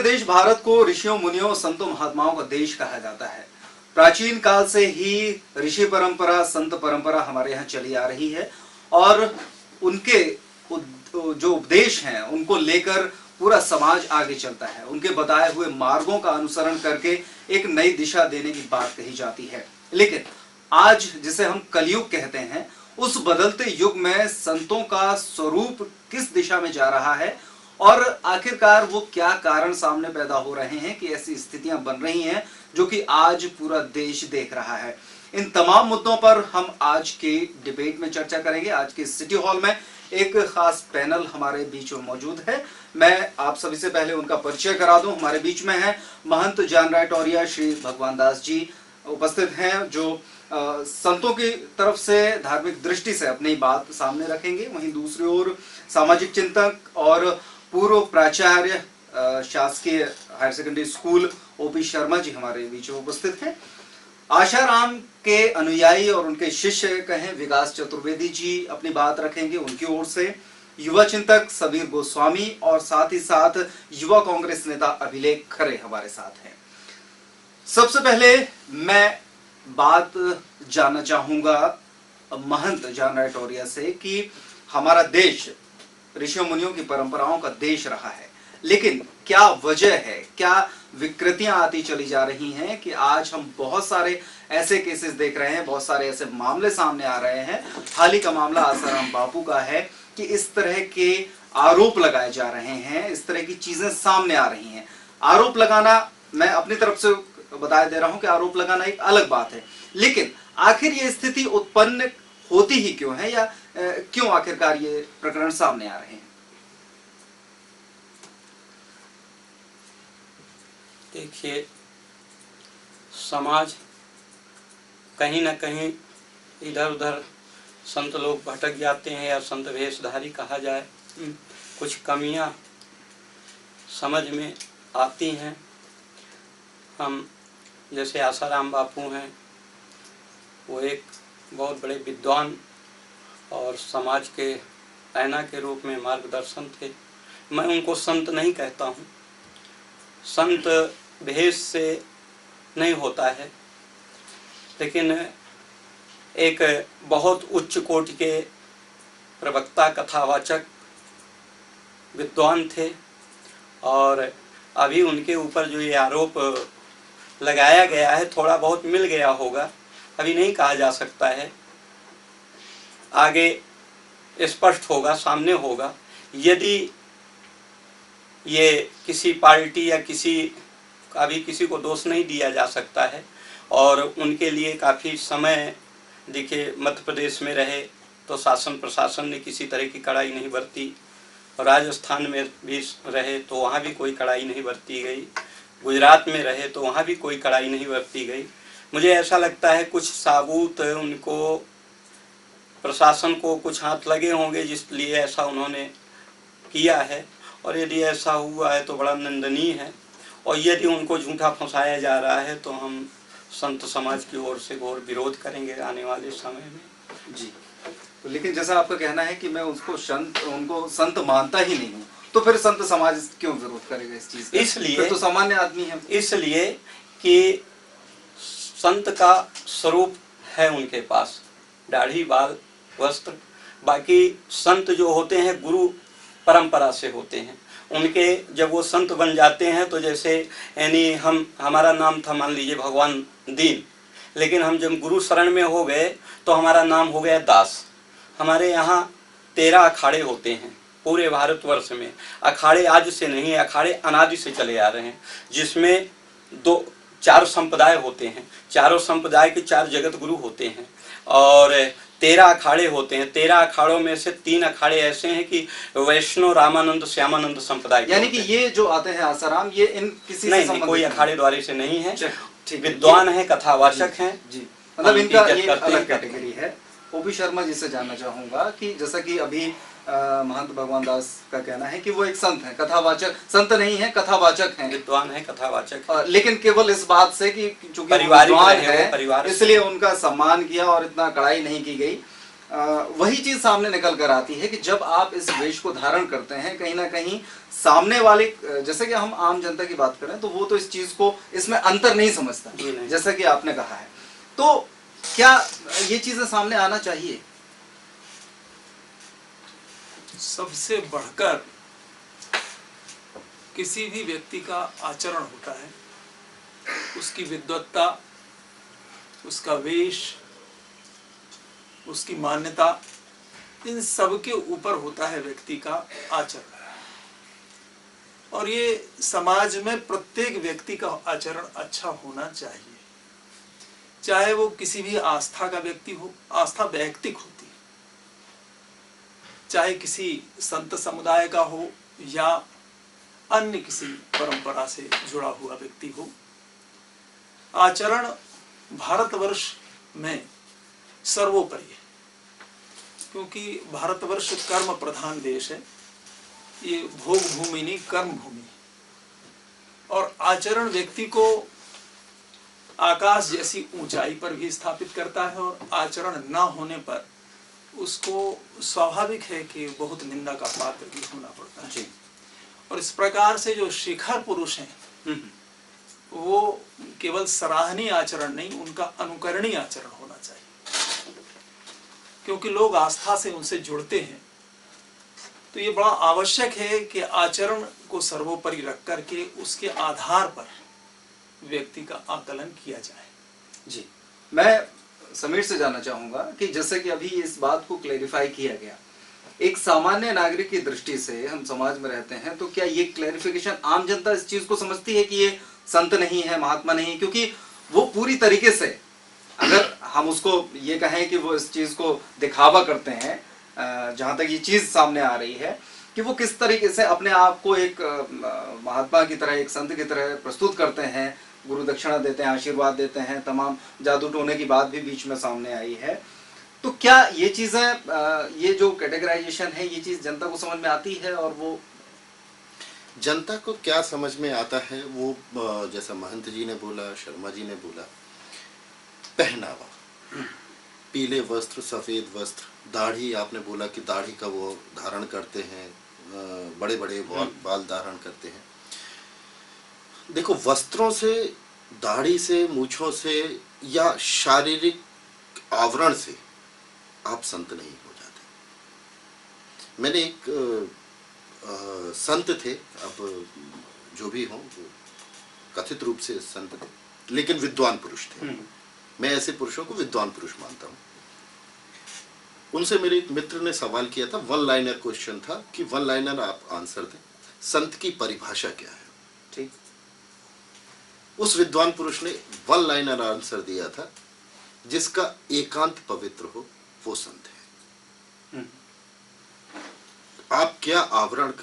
हमारे देश भारत को ऋषियों मुनियों संतों महात्माओं का देश कहा जाता है। प्राचीन काल से ही ऋषि परंपरा संत परंपरा हमारे यहाँ चली आ रही है और उनके जो उपदेश हैं उनको लेकर पूरा समाज आगे चलता है। उनके बताए हुए मार्गों का अनुसरण करके एक नई दिशा देने की बात कही जाती है। लेकिन आज जिसे हम कलयुग कहते हैं, उस बदलते युग में संतों का स्वरूप किस दिशा में जा रहा है और आखिरकार वो क्या कारण सामने पैदा हो रहे हैं कि ऐसी स्थितियां बन रही हैं जो कि आज पूरा देश देख रहा है। इन तमाम मुद्दों पर हम आज के डिबेट में चर्चा करेंगे। आज के सिटी हॉल में एक खास पैनल हमारे बीच में मौजूद है। मैं आप सभी से पहले उनका परिचय करा दूं। हमारे बीच में है महंत जानराय टोरिया श्री भगवान दास जी उपस्थित हैं, जो संतों की तरफ से धार्मिक दृष्टि से अपनी बात सामने रखेंगे। वहीं दूसरी ओर सामाजिक चिंतक और पूर्व प्राचार्य शासकीय higher secondary school OP Sharma ji हमारे बीच में उपस्थित हैं। आशाराम के अनुयायी और उनके शिष्य कहें विकास चतुर्वेदी जी अपनी बात रखेंगे, उनकी ओर से युवा चिंतक सबीर गोस्वामी और साथ ही साथ युवा कांग्रेस नेता अभिलेख खरे हमारे साथ हैं। सबसे पहले मैं बात जानना चाहूंगा महंत जानराय टोरिया से कि हमारा देश ऋषियों मुनियों की परंपराओं का देश रहा है, लेकिन क्या वजह है, क्या विकृतियां आती चली जा रही हैं कि आज हम बहुत सारे ऐसे केसेस देख रहे हैं, बहुत सारे ऐसे मामले सामने आ रहे हैं। हाल ही का मामला आसाराम बापू का है कि इस तरह के आरोप लगाए जा रहे हैं, इस तरह की चीजें सामने आ रही हैं। आरोप लगाना, मैं अपनी तरफ से बता दे रहा हूं कि आरोप लगाना एक अलग बात है, लेकिन आखिर ये स्थिति उत्पन्न होती ही क्यों है या क्यों आखिरकार ये प्रकरण सामने आ रहे हैं? देखिए, समाज कहीं ना कहीं इधर उधर संत लोग भटक जाते हैं या संत वेशधारी कहा जाए, कुछ कमियां समझ में आती हैं। हम जैसे आसाराम बापू हैं, वो एक बहुत बड़े विद्वान और समाज के ऐना के रूप में मार्गदर्शन थे। मैं उनको संत नहीं कहता हूँ, संत भेष से नहीं होता है, लेकिन एक बहुत उच्च कोटि के प्रवक्ता कथावाचक विद्वान थे। और अभी उनके ऊपर जो ये आरोप लगाया गया है, थोड़ा बहुत मिल गया होगा, अभी नहीं कहा जा सकता है, आगे स्पष्ट होगा, सामने होगा। यदि ये किसी पार्टी या अभी किसी को दोष नहीं दिया जा सकता है और उनके लिए काफ़ी समय, देखिए मध्य प्रदेश में रहे तो शासन प्रशासन ने किसी तरह की कड़ाई नहीं बरती, राजस्थान में भी रहे तो वहाँ भी कोई कड़ाई नहीं बरती गई, गुजरात में रहे तो वहाँ भी कोई कड़ाई नहीं बरती गई। मुझे ऐसा लगता है कुछ साबूत उनको, प्रशासन को कुछ हाथ लगे होंगे जिसलिए ऐसा उन्होंने किया है, और यदि ऐसा हुआ है तो बड़ा निंदनीय है। और यदि उनको झूठा फंसाया जा रहा है तो हम संत समाज की ओर से घोर विरोध करेंगे आने वाले समय में। जी, तो लेकिन जैसा आपका कहना है कि मैं उनको संत मानता ही नहीं हूँ, तो फिर संत समाज क्यों विरोध करेगा इस चीज का? इसलिए तो सामान्य आदमी है, इसलिए कि संत का स्वरूप है उनके पास, दाढ़ी बाल वस्त्र। बाकी संत जो होते हैं गुरु परंपरा से होते हैं। उनके जब वो संत बन जाते हैं तो जैसे यानी हमारा नाम था मान लीजिए भगवान दीन, लेकिन हम जब गुरु शरण में हो गए तो हमारा नाम हो गया दास। हमारे यहाँ 13 अखाड़े होते हैं पूरे भारतवर्ष में। अखाड़े आज से नहीं, अखाड़े अनादि से चले आ रहे हैं, जिसमें 4 संप्रदाय होते हैं। चारों संप्रदाय के 4 जगत गुरु होते हैं और 13 अखाड़े होते हैं। 13 अखाड़ों में से 3 अखाड़े ऐसे हैं कि वैष्णव, रामानंद, श्यामानंद संप्रदाय, यानी कि ये जो आते हैं आसाराम, ये इन किसी नहीं, कोई अखाड़े द्वारे से नहीं है, विद्वान है, कथावाचक हैं जी, मतलब इनका ये अलग कैटेगरी है। ओपी शर्मा जी से जानना चाहूंगा कि जैसा कि अभी महंत भगवान दास का कहना है कि वो एक संत है, कथावाचक, संत नहीं है, कथावाचक हैं, विद्वान है, कथावाचक, लेकिन केवल इस बात से कि चूंकि परिवार है, इसलिए उनका सम्मान किया और इतना कड़ाई नहीं की गई। वही चीज सामने निकल कर आती है कि जब आप इस वेश को धारण करते हैं, कहीं ना कहीं सामने वाले, जैसे कि हम आम जनता की बात करें तो वो तो इस चीज को, इसमें अंतर नहीं समझता, जैसा कि आपने कहा है। तो क्या ये चीजें सामने आना चाहिए? सबसे बढ़कर किसी भी व्यक्ति का आचरण होता है, उसकी विद्वत्ता, उसका वेश, उसकी मान्यता, इन सब के ऊपर होता है व्यक्ति का आचरण। और ये समाज में प्रत्येक व्यक्ति का आचरण अच्छा होना चाहिए, चाहे वो किसी भी आस्था का व्यक्ति हो। आस्था वैयक्तिक होती है, चाहे किसी संत समुदाय का हो या अन्य किसी परंपरा से जुड़ा हुआ व्यक्ति हो। आचरण भारतवर्ष में सर्वोपरि है, क्योंकि भारतवर्ष कर्म प्रधान देश है। ये भोग भूमि नहीं, कर्म भूमि। और आचरण व्यक्ति को आकाश जैसी ऊंचाई पर भी स्थापित करता है, और आचरण न होने पर उसको स्वाभाविक है कि बहुत निंदा का पात्र भी होना पड़ता है। और इस प्रकार से जो शिखर पुरुष हैं वो केवल सराहनीय आचरण नहीं, उनका अनुकरणीय आचरण होना चाहिए, क्योंकि लोग आस्था से उनसे जुड़ते हैं। तो ये बड़ा आवश्यक है कि आचरण को सर्वोपरि रख करके उसके आधार पर व्यक्ति का आकलन किया जाए। जी, मैं समीर से जानना चाहूंगा कि जैसे कि अभी इस बात को क्लेरिफाई किया गया, एक सामान्य नागरिक की दृष्टि से हम समाज में रहते हैं, तो क्या ये क्लेरिफिकेशन, आम जनता इस चीज को समझती है कि ये संत नहीं है, महात्मा नहीं है? क्योंकि वो पूरी तरीके से, अगर हम उसको ये कहें कि वो इस चीज को दिखावा करते हैं, जहां तक ये चीज सामने आ रही है कि वो किस तरीके से अपने आप को एक महात्मा की तरह, एक संत की तरह प्रस्तुत करते हैं, गुरु दक्षिणा देते हैं, आशीर्वाद देते हैं, तमाम जादू टोने की बात भी बीच में सामने आई है। तो क्या ये चीजें, ये जो कैटेगराइजेशन है, ये चीज जनता को समझ में आती है? और वो जनता को क्या समझ में आता है, वो जैसा महंत जी ने बोला, शर्मा जी ने बोला, पहनावा, पीले वस्त्र, सफेद वस्त्र, दाढ़ी, आपने बोला कि दाढ़ी का वो धारण करते हैं, बड़े बड़े बाल धारण करते हैं। देखो, वस्त्रों से, दाढ़ी से, मूछों से या शारीरिक आवरण से आप संत नहीं हो जाते। मैंने एक संत थे, अब जो भी हों, वो कथित रूप से संत थे, लेकिन विद्वान पुरुष थे। मैं ऐसे पुरुषों को विद्वान पुरुष मानता हूँ। उनसे मेरे एक मित्र ने सवाल किया था, वन लाइनर क्वेश्चन था कि वन लाइनर आप आंसर दें, संत की परिभाषा क्या है। ठीक, उस विद्वान पुरुष ने वन लाइनर आंसर दिया था, जिसका एकांत पवित्र हो वो संत है। आप क्या आवरण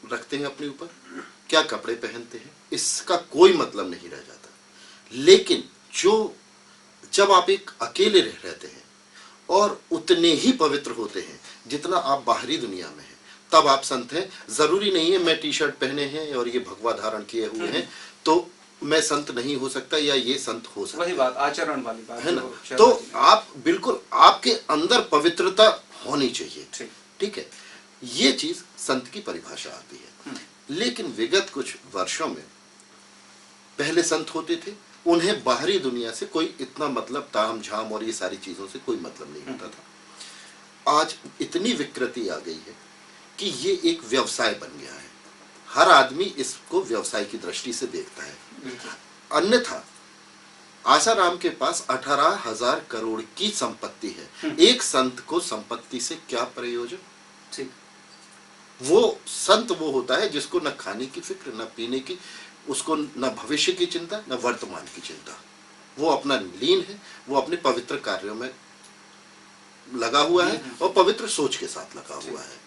रखते हैं अपने ऊपर, क्या कपड़े पहनते हैं, इसका कोई मतलब नहीं रह जाता। लेकिन जब आप एक अकेले रहते हैं और उतने ही पवित्र होते हैं जितना आप बाहरी दुनिया में हैं, तब आप संत हैं। जरूरी नहीं है मैं टी शर्ट पहने हैं और ये भगवा धारण किए हुए हैं तो मैं संत नहीं हो सकता या ये संत हो सकता। वही बात, आचरण वाली बात है ना। तो आप बिल्कुल, आपके अंदर पवित्रता होनी चाहिए। ठीक है, ये चीज संत की परिभाषा आती है। लेकिन विगत कुछ वर्षों में पहले संत होते थे, उन्हें बाहरी दुनिया से कोई इतना मतलब, ताम झाम और ये सारी चीजों से कोई मतलब नहीं होता था। आज इतनी विकृति आ गई है कि ये एक व्यवसाय बन गया है। हर आदमी इसको व्यवसाय की दृष्टि से देखता है। अन्यथा आसाराम के पास 18,000 करोड़ की संपत्ति है। एक संत को संपत्ति से क्या प्रयोजन? ठीक, वो संत वो होता है जिसको न खाने की फिक्र, न पीने की, उसको न भविष्य की चिंता, न वर्तमान की चिंता। वो अपना लीन है, वो अपने पवित्र कार्यों में लगा हुआ है और पवित्र सोच के साथ लगा हुआ है।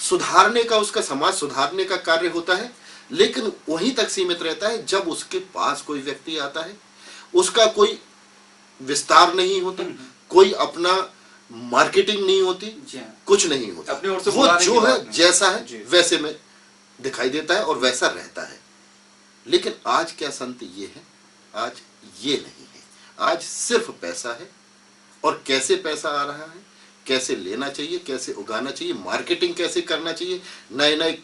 सुधारने का, उसका समाज सुधारने का कार्य होता है, लेकिन वहीं तक सीमित रहता है जब उसके पास कोई व्यक्ति आता है, उसका कोई विस्तार नहीं होता, कोई अपना मार्केटिंग नहीं होती, कुछ नहीं होता। अपनी ओर से वो जो है जैसा है वैसे में दिखाई देता है और वैसा रहता है। लेकिन आज क्या संत ये है? आज ये नहीं है। आज सिर्फ पैसा है। और कैसे पैसा आ रहा है? कैसे लेना चाहिए, कैसे उगाना चाहिए, मार्केटिंग कैसे करना चाहिए, नए नए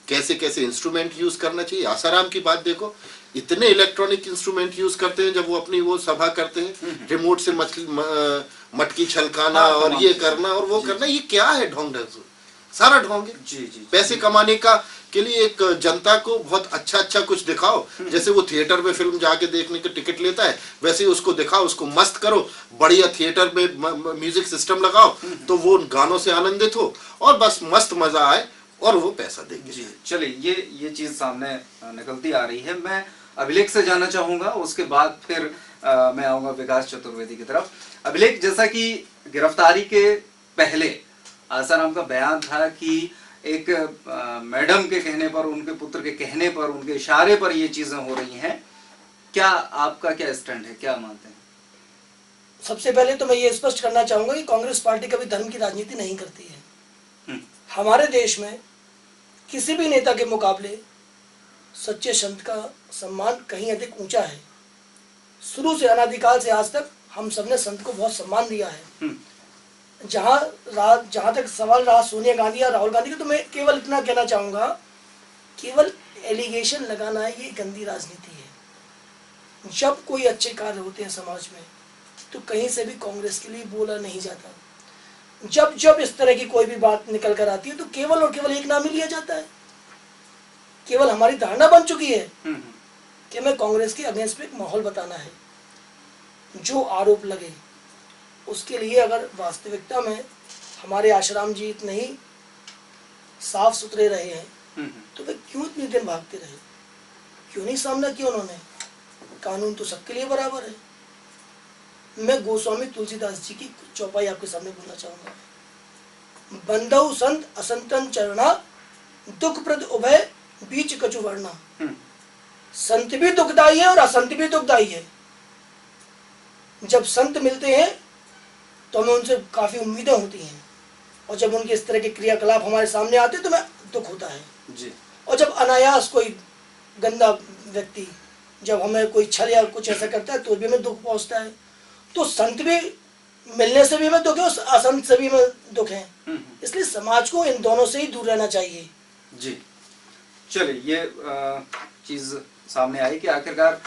कैसे कैसे इंस्ट्रूमेंट यूज करना चाहिए। आसाराम की बात देखो, इतने इलेक्ट्रॉनिक इंस्ट्रूमेंट यूज करते हैं जब वो अपनी वो सभा करते हैं, रिमोट से मटकी छलकाना और ये करना और वो करना, ये क्या है ढोंग ढांग, सारा ढोंग है। जी पैसे कमाने का के लिए एक जनता को बहुत अच्छा कुछ दिखाओ, जैसे वो थिएटर में फिल्म जाके देखने का टिकट लेता है वैसे ही उसको दिखाओ, उसको मस्त करो, बढ़िया थिएटर में म्यूजिक सिस्टम लगाओ तो वो गानों से आनंदित हो और बस मस्त मजा आए और वो पैसा देंगे। जी चलिए, ये चीज सामने निकलती आ रही है। मैं अभिलेख से जानना चाहूंगा, उसके बाद फिर मैं आऊंगा विकास चतुर्वेदी की तरफ। अभिलेख, जैसा कि गिरफ्तारी के पहले आसाराम का बयान था कि एक मैडम के कहने पर, उनके पुत्र के कहने पर, उनके इशारे पर ये चीजें हो रही हैं, क्या आपका क्या स्टैंड है, क्या मानते हैं? सबसे पहले तो मैं ये स्पष्ट करना चाहूंगा कि कांग्रेस पार्टी कभी धर्म की राजनीति नहीं करती है। हमारे देश में किसी भी नेता के मुकाबले सच्चे संत का सम्मान कहीं अधिक ऊंचा है। शुरू से अनादिकाल से आज तक हम सबने संत को बहुत सम्मान दिया है। जहां तक सवाल रहा सोनिया गांधी या राहुल गांधी का, तो मैं केवल इतना कहना चाहूंगा, केवल एलिगेशन लगाना है, ये गंदी राजनीति है। जब कोई अच्छे कार्य होते हैं समाज में तो कहीं से भी कांग्रेस के लिए बोला नहीं जाता। जब इस तरह की कोई भी बात निकल कर आती है तो केवल और केवल एक नाम ही लिया जाता है। केवल हमारी धारणा बन चुकी है कि हमें कांग्रेस के अगेंस्ट में एक माहौल बताना है। जो आरोप लगे उसके लिए अगर वास्तविकता में हमारे आश्राम जी इतने ही साफ सुथरे रहे हैं तो वे क्यों इतने दिन भागते रहे, क्यों नहीं सामना किया उन्होंने? कानून तो सबके लिए बराबर है। मैं गोस्वामी तुलसीदास जी की चौपाई आपके सामने बोलना चाहूंगा। बंधु संत असंतन चरणा, दुख प्रद उभय बीच कछु वर्णा। संत भी दुखदाई है और असंत भी दुखदाई है। जब संत मिलते हैं तो हमें उनसे काफी उम्मीदें होती हैं, और जब उनके इस तरह के क्रियाकलाप हमारे सामने आते हैं तो हमें दुख होता है जी। और जब अनायास कोई गंदा व्यक्ति जब हमें कोई छल या कुछ ऐसा करता है तो भी हमें दुख पहुंचता है। तो संत भी मिलने से भी हमें दुख है और असंत से भी हमें दुख है। इसलिए समाज को इन दोनों से ही दूर रहना चाहिए। जी चलिए, ये चीज सामने आई कि आखिरकार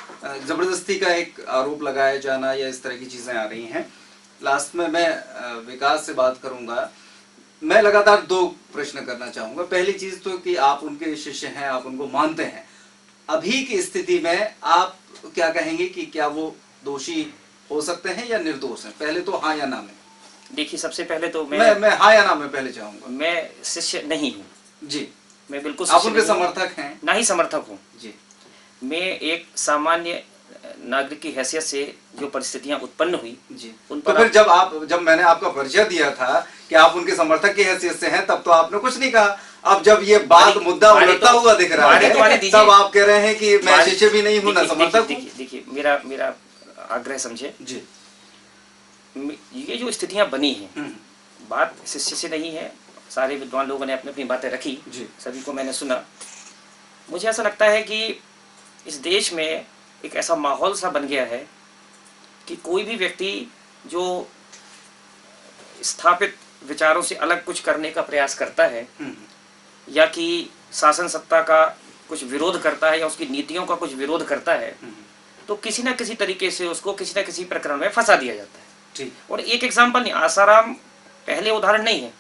जबरदस्ती का एक आरोप लगाया जाना या इस तरह की चीजें आ रही हैं। लास्ट में मैं विकास से बात करूंगा। मैं लगातार दो प्रश्न करना चाहूंगा। पहली चीज तो कि आप उनके शिष्य हैं, आप उनको मानते हैं। अभी की स्थिति में आप क्या कहेंगे कि क्या वो दोषी हो सकते हैं या निर्दोष हैं? पहले तो हाँ या ना में। देखिए, सबसे पहले तो मैं हाँ या ना में पहले चाहूंगा। मैं शिष्य नहीं हूँ जी। मैं बिल्कुल आप उनके समर्थक हैं? ना ही समर्थक हूँ जी। मैं एक सामान्य नागरिक की हैसियत से जो परिस्थितियां उत्पन्न हुई जी, उन तो पर फिर जब मैंने आपका परिचय दिया था कि आप उनके समर्थक की हैसियत से हैं, तब तो आपने कुछ नहीं कहा। अब जब ये बात मुद्दा उलटता हुआ दिख रहा है तब आप कह रहे हैं कि मैं शिष्य भी नहीं हूं ना समर्थक। देखिए मेरा आग्रह समझे जी। ये जो स्थितियां बनी हैं, बात शिष्य से नहीं है। सारे विद्वान लोगों ने अपनी अपनी बातें रखी, सभी को मैंने सुना। मुझे ऐसा लगता है कि इस देश में एक ऐसा माहौल सा बन गया है कि कोई भी व्यक्ति जो स्थापित विचारों से अलग कुछ करने का प्रयास करता है या कि शासन सत्ता का कुछ विरोध करता है या उसकी नीतियों का कुछ विरोध करता है, तो किसी न किसी तरीके से उसको किसी न किसी प्रकरण में फंसा दिया जाता है। ठीक। और एक एग्जाम्पल नहीं, आसाराम पहले उदाहरण नहीं है।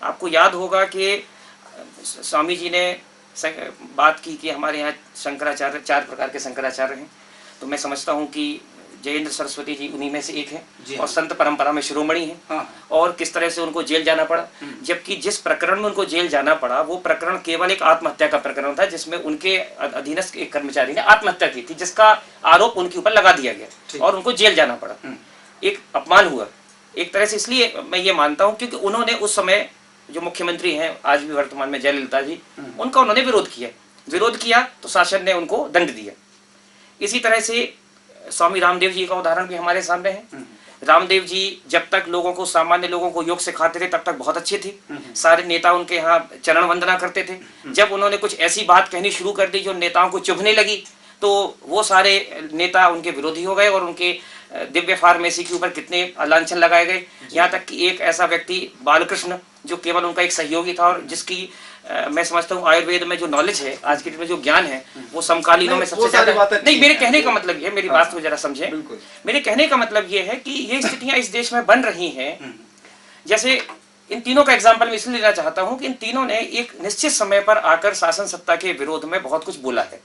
आपको याद होगा कि स्वामी जी ने बात की कि हमारे यहाँ शंकराचार्य 4 प्रकार के शंकराचार्य हैं। तो मैं समझता हूँ कि जयेंद्र सरस्वती जी उन्हीं में से एक हैं और संत परंपरा में शिरोमणि हैं। हाँ। और किस तरह से उनको जेल जाना पड़ा, जबकि जिस प्रकरण में उनको जेल जाना पड़ा वो प्रकरण केवल एक आत्महत्या का प्रकरण था, जिसमें उनके अधीनस्थ एक कर्मचारी ने आत्महत्या की थी, जिसका आरोप उनके ऊपर लगा दिया गया और उनको जेल जाना पड़ा। एक अपमान हुआ एक तरह से। इसलिए मैं ये मानता हूँ क्योंकि उन्होंने उस समय जो मुख्यमंत्री हैं आज भी वर्तमान में जयललिता जी, उनका उन्होंने विरोध किया तो शासन ने उनको दंड दिया। इसी तरह से स्वामी रामदेव जी का उदाहरण भी हमारे सामने है। रामदेव जी जब तक लोगों को, सामान्य लोगों को योग सिखाते थे तब तक बहुत अच्छे थे। सारे नेता उनके यहाँ चरण वंदना करते थे। जब उन्होंने कुछ ऐसी बात कहनी शुरू कर दी जो नेताओं को चुभने लगी तो वो सारे नेता उनके विरोधी हो गए और उनके दिव्य फार्मेसी के ऊपर कितने लांछन लगाए गए। यहाँ तक कि एक ऐसा व्यक्ति बालकृष्ण जो केवल उनका एक सहयोगी था और जिसकी मैं समझता हूँ आयुर्वेद में जो नॉलेज है, आज के डेट में जो ज्ञान है, वो समकालीनों में सबसे ज्यादा। नहीं, मेरे कहने का मतलब ये, मेरी बात को जरा समझे। मेरे कहने का मतलब ये है कि ये स्थितियां इस देश में बन रही हैं। जैसे इन तीनों का एग्जाम्पल मैं इसलिए लेना चाहता हूँ कि इन तीनों ने एक निश्चित समय पर आकर शासन सत्ता के विरोध में बहुत कुछ बोला है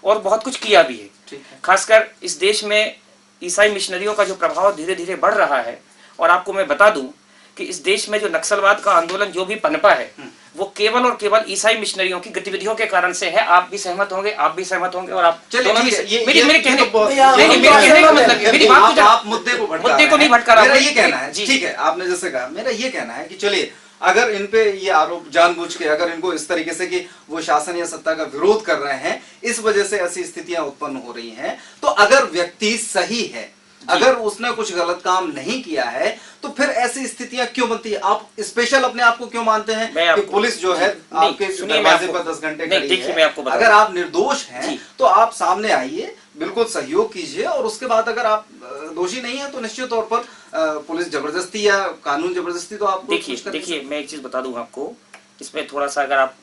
और बहुत कुछ किया भी है। खासकर इस देश में ईसाई मिशनरियों का जो प्रभाव धीरे धीरे बढ़ रहा है, और आपको मैं बता दूं कि इस देश में जो नक्सलवाद का आंदोलन जो भी पनपा है, वो केवल और केवल ईसाई मिशनरियों की गतिविधियों के कारण से है। आप भी सहमत होंगे, आप भी सहमत होंगे, और आप दोनों भी। मेरे कहने का मतलब है, मेरी बात को आप मुद्दे को नहीं भटका रहा। मेरा ये कहना है, ठीक है, आपने जैसे कहा, मेरा ये कहना है कि चलिए, अगर इन पे ये आरोप जानबूझ के, अगर इनको इस तरीके से कि वो शासन या सत्ता का विरोध कर रहे हैं, इस वजह से ऐसी स्थितियां उत्पन्न हो रही हैं, तो अगर व्यक्ति सही है, अगर उसने कुछ गलत काम नहीं किया है, तो फिर ऐसी स्थितियां क्यों बनती है? आप स्पेशल अपने आप को क्यों मानते हैं कि पुलिस जो है आपके दरवाजे पर 10 घंटे खड़ी है? अगर आप निर्दोष हैं तो आप सामने आइए, बिल्कुल सहयोग कीजिए, और उसके बाद अगर आप दोषी नहीं है तो निश्चित तौर पर पुलिस जबरदस्ती या कानून जबरदस्ती तो आपको देखिए मैं एक चीज बता दूं आपको, इसमें थोड़ा सा अगर आप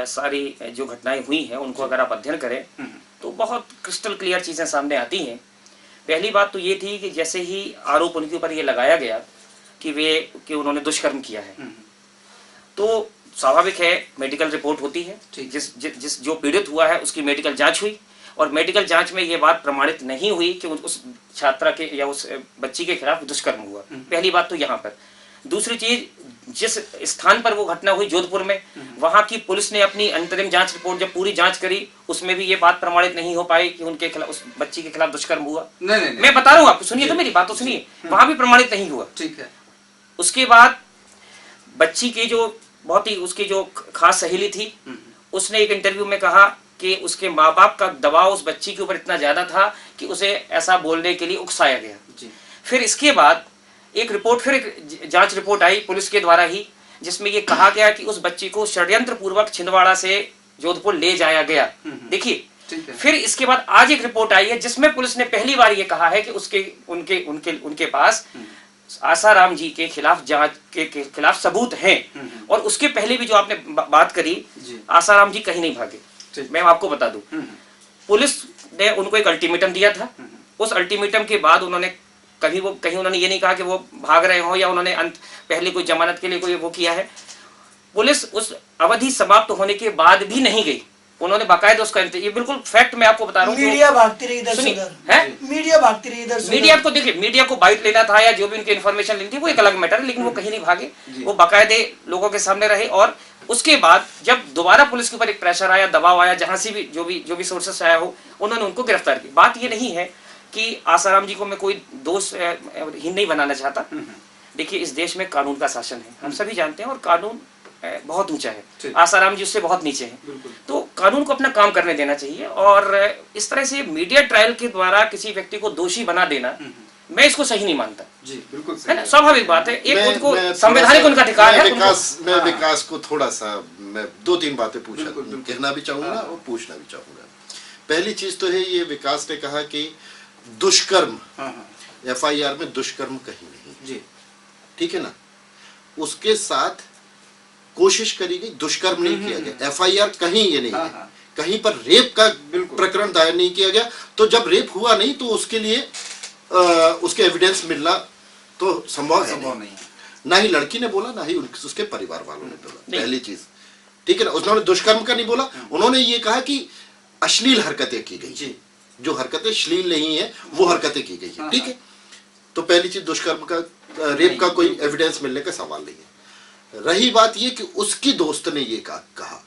सारी जो घटनाएं हुई हैं उनको अगर आप अध्ययन करें तो बहुत क्रिस्टल क्लियर चीजें सामने आती हैं। पहली बात तो ये थी कि जैसे ही आरोप उनके ऊपर ये लगाया गया कि उन्होंने दुष्कर्म किया है, तो स्वाभाविक है मेडिकल रिपोर्ट होती है, जिस जो पीड़ित हुआ है उसकी मेडिकल जांच हुई, और मेडिकल जांच में ये बात प्रमाणित नहीं हुई कि उस छात्रा के या उस बच्ची के खिलाफ दुष्कर्म हुआ। पहली बात तो यहाँ पर। दूसरी चीज, जिस स्थान पर वो घटना हुई जोधपुर में, वहां की पुलिस ने अपनी अंतरिम जांच रिपोर्ट जब पूरी जांच करी, उसमें भी ये बात प्रमाणित नहीं हो पाई कि उनके खिलाफ, उस बच्ची के खिलाफ दुष्कर्म हुआ। नहीं, मैं बता रहा हूँ आपको, सुनिए तो, मेरी बात तो सुनिए। वहां भी प्रमाणित नहीं हुआ। ठीक है। उसके बाद बच्ची की जो बहुत ही उसकी जो खास सहेली थी, उसने एक इंटरव्यू में कहा कि उसके माँ बाप का दबाव उस बच्ची के ऊपर इतना ज्यादा था कि उसे ऐसा बोलने के लिए उकसाया गया। फिर इसके बाद एक रिपोर्ट, फिर एक जांच रिपोर्ट आई पुलिस के द्वारा ही, जिसमें ये कहा गया कि उस बच्ची को षड्यंत्र पूर्वक छिंदवाड़ा से जोधपुर ले जाया गया। देखिए, फिर इसके बाद आज एक रिपोर्ट आई है जिसमें पुलिस ने पहली बार ये कहा है कि उनके पास आसाराम जी के खिलाफ जांच के खिलाफ सबूत हैं। और उसके पहले भी जो आपने बात करी, आसाराम जी कहीं नहीं भागे। मैं आपको बता दूं, पुलिस ने उनको एक अल्टीमेटम दिया था। उस अल्टीमेटम के बाद उन्होंने कहीं उन्होंने ये नहीं कहा कि वो भाग रहे हो या उन्होंने पहले कोई जमानत के लिए कोई वो किया है। पुलिस उस अवधि समाप्त होने के बाद भी नहीं गई, उन्होंने बाकायदा उसका, ये बिल्कुल फैक्ट मैं आपको बता रहा हूँ। मीडिया भागती रही इधर से उधर, मीडिया भागती रही इधर से। मीडिया को देखिए, मीडिया को बाइट लेना था या जो भी उनकी इन्फॉर्मेशन लेनी थी वो एक अलग मैटर है, लेकिन वो कहीं नहीं भागे, वो बाकायदे लोगों के सामने रहे। और उसके बाद जब दोबारा पुलिस के ऊपर एक प्रेशर आया, दबाव आया, जहां से भी जो भी सोर्सेस से आया हो, उन्होंने उनको गिरफ्तार किया। बात ये नहीं है कि आसाराम जी को मैं कोई दोष ही नहीं बनाना चाहता। देखिए, इस देश में कानून का शासन है, हम सभी जानते हैं, और कानून बहुत ऊंचा है। आसाराम जी उससे बहुत नीचे हैं। तो कानून को अपना काम करने देना चाहिए, और इस तरह से मीडिया ट्रायल के द्वारा किसी व्यक्ति को दोषी बना देना, मैं इसको सही नहीं मानता। जी, बिल्कुल है ना, स्वाभाविक बात है, एक उनको संवैधानिक उनका अधिकार है। मैं विकास को थोड़ा सा, मैं 2-3 बातें कहना भी चाहूंगा और पूछना भी चाहूंगा। पहली चीज तो है, ये विकास ने कहा कि दुष्कर्म, FIR में दुष्कर्म कहीं नहीं। जी, ठीक है ना, उसके साथ कोशिश करी गई, दुष्कर्म नहीं किया गया। FIR कहीं ये नहीं है, कहीं पर रेप का प्रकरण दायर नहीं किया गया। तो जब रेप हुआ नहीं तो उसके लिए उसके एविडेंस मिलना तो संभव नहीं है। ना ही लड़की ने बोला, ना ही उसके परिवार वालों ने बोला। पहली चीज, ठीक है ना, उन्होंने दुष्कर्म का नहीं बोला, उन्होंने ये कहा कि अश्लील हरकतें की गई, जो हरकतें श्लील नहीं है वो हरकतें की गई है। ठीक है, तो पहली चीज दुष्कर्म का, रेप का कोई एविडेंस मिलने का सवाल नहीं है। रही बात ये कि उसकी दोस्त ने ये कहा,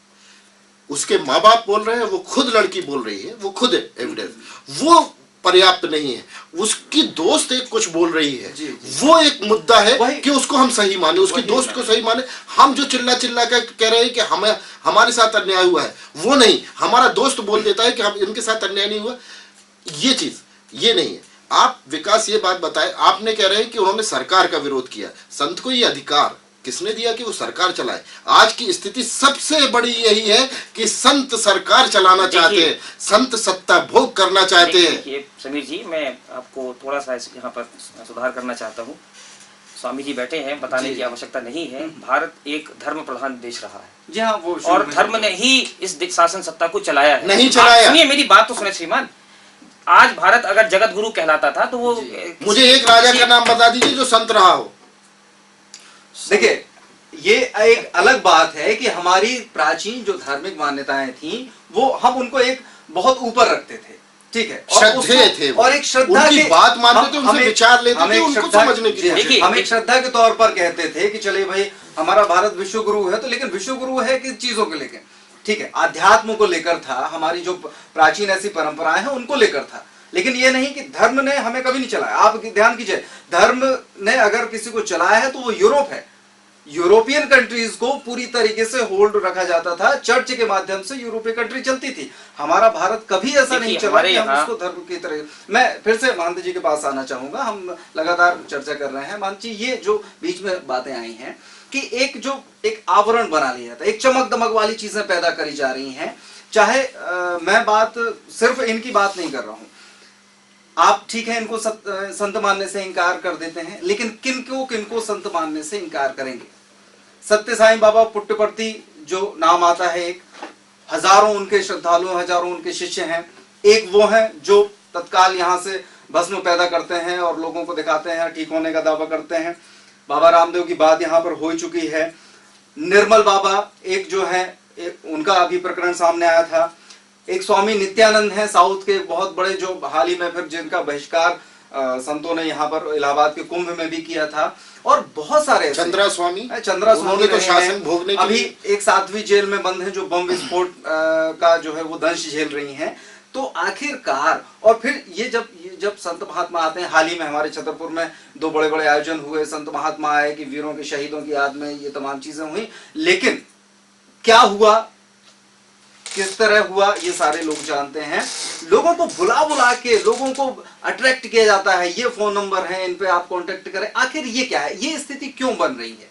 उसके माँ बाप बोल रहे हैं, वो खुद लड़की बोल रही है, वो खुद एविडेंस, वो पर्याप्त नहीं है। उसकी दोस्त एक कुछ बोल रही है, वो एक मुद्दा है कि उसको हम सही माने, उसकी दोस्त को सही माने। हम जो चिल्ला कर कह रहे हैं कि हमारे साथ अन्याय हुआ है, वो नहीं, हमारा दोस्त बोल देता है कि हम इनके साथ अन्याय नहीं हुआ, ये चीज ये नहीं है। आप विकास ये बात बताए, आपने कह रहे हैं कि उन्होंने सरकार का विरोध किया। संत को ये अधिकार किसने दिया कि वो सरकार चलाए? आज की स्थिति सबसे बड़ी यही है कि संत सरकार चलाना चाहते हैं, संत सत्ता भोग करना चाहते हैं। देखिए समीर जी, मैं आपको थोड़ा सा यहाँ पर सुधार करना चाहता हूँ। स्वामी जी बैठे हैं, बताने की आवश्यकता नहीं है। भारत एक धर्म प्रधान देश रहा है जी हाँ, वो और धर्म ने ही इस शासन सत्ता को चलाया है। नहीं चलाया। सुनिए मेरी बात तो सुने श्रीमान। आज भारत अगर जगत गुरु कहलाता था तो वो मुझे एक राजा का नाम बता दीजिए जो संत रहा हो। देखिए, ये एक अलग बात है कि हमारी प्राचीन जो धार्मिक मान्यताएं थी वो हम उनको एक बहुत ऊपर रखते थे, ठीक है, श्रद्धेय थे वो। और एक श्रद्धा उनकी के बात मानते थे, उनसे विचार लेते थे, उनको समझने की देखिए, हम एक श्रद्धा के तौर पर कहते थे कि चलिए भाई हमारा भारत विश्व गुरु है, तो लेकिन विश्व गुरु है किस चीजों को लेकर, ठीक है, अध्यात्म को लेकर था, हमारी जो प्राचीन ऐसी परंपराएं हैं उनको लेकर था, लेकिन ये नहीं कि धर्म ने हमें कभी नहीं चलाया। आप ध्यान कीजिए, धर्म ने अगर किसी को चलाया है तो वो यूरोप है। यूरोपियन कंट्रीज को पूरी तरीके से होल्ड रखा जाता था, चर्च के माध्यम से यूरोपीय कंट्री चलती थी। हमारा भारत कभी ऐसा नहीं चला कि हम उसको धर्म की तरह। मैं फिर से महंत जी के पास आना चाहूंगा, हम लगातार चर्चा कर रहे हैं। महंत जी, ये जो बीच में बातें आई हैं कि एक आवरण बना लिया था, एक चमक दमक वाली चीजें पैदा करी जा रही हैं, चाहे मैं बात सिर्फ इनकी बात नहीं कर रहा हूं, आप ठीक है इनको संत मानने से इंकार कर देते हैं, लेकिन किनको संत मानने से इंकार करेंगे? सत्य साईं बाबा पुट्टपर्ती जो नाम आता है, एक हजारों उनके श्रद्धालु, हजारों उनके शिष्य हैं। एक वो हैं जो तत्काल यहाँ से भस्म पैदा करते हैं और लोगों को दिखाते हैं, ठीक होने का दावा करते हैं। बाबा रामदेव की बात यहाँ पर हो चुकी है। निर्मल बाबा एक जो है, उनका अभी प्रकरण सामने आया था। एक स्वामी नित्यानंद हैं साउथ के बहुत बड़े, जो हाल ही में फिर जिनका बहिष्कार संतों ने यहाँ पर इलाहाबाद के कुंभ में भी किया था, और बहुत सारे चंद्रा स्वामी तो शासन भोगने के अभी एक 7वीं जेल में बंद है, जो बम विस्फोट का जो है वो दंश झेल रही हैं। तो आखिरकार, और फिर ये जब संत महात्मा आते हैं, हाल ही में हमारे छतरपुर में 2 बड़े आयोजन हुए, संत महात्मा आए कि वीरों के शहीदों की याद में ये तमाम चीजें हुई, लेकिन क्या हुआ, किस तरह हुआ, ये सारे लोग जानते हैं। लोगों को बुला के लोगों को अट्रैक्ट किया जाता है, ये फोन नंबर है, इन पे आप कांटेक्ट करें। आखिर ये क्या है, ये स्थिति क्यों बन रही है?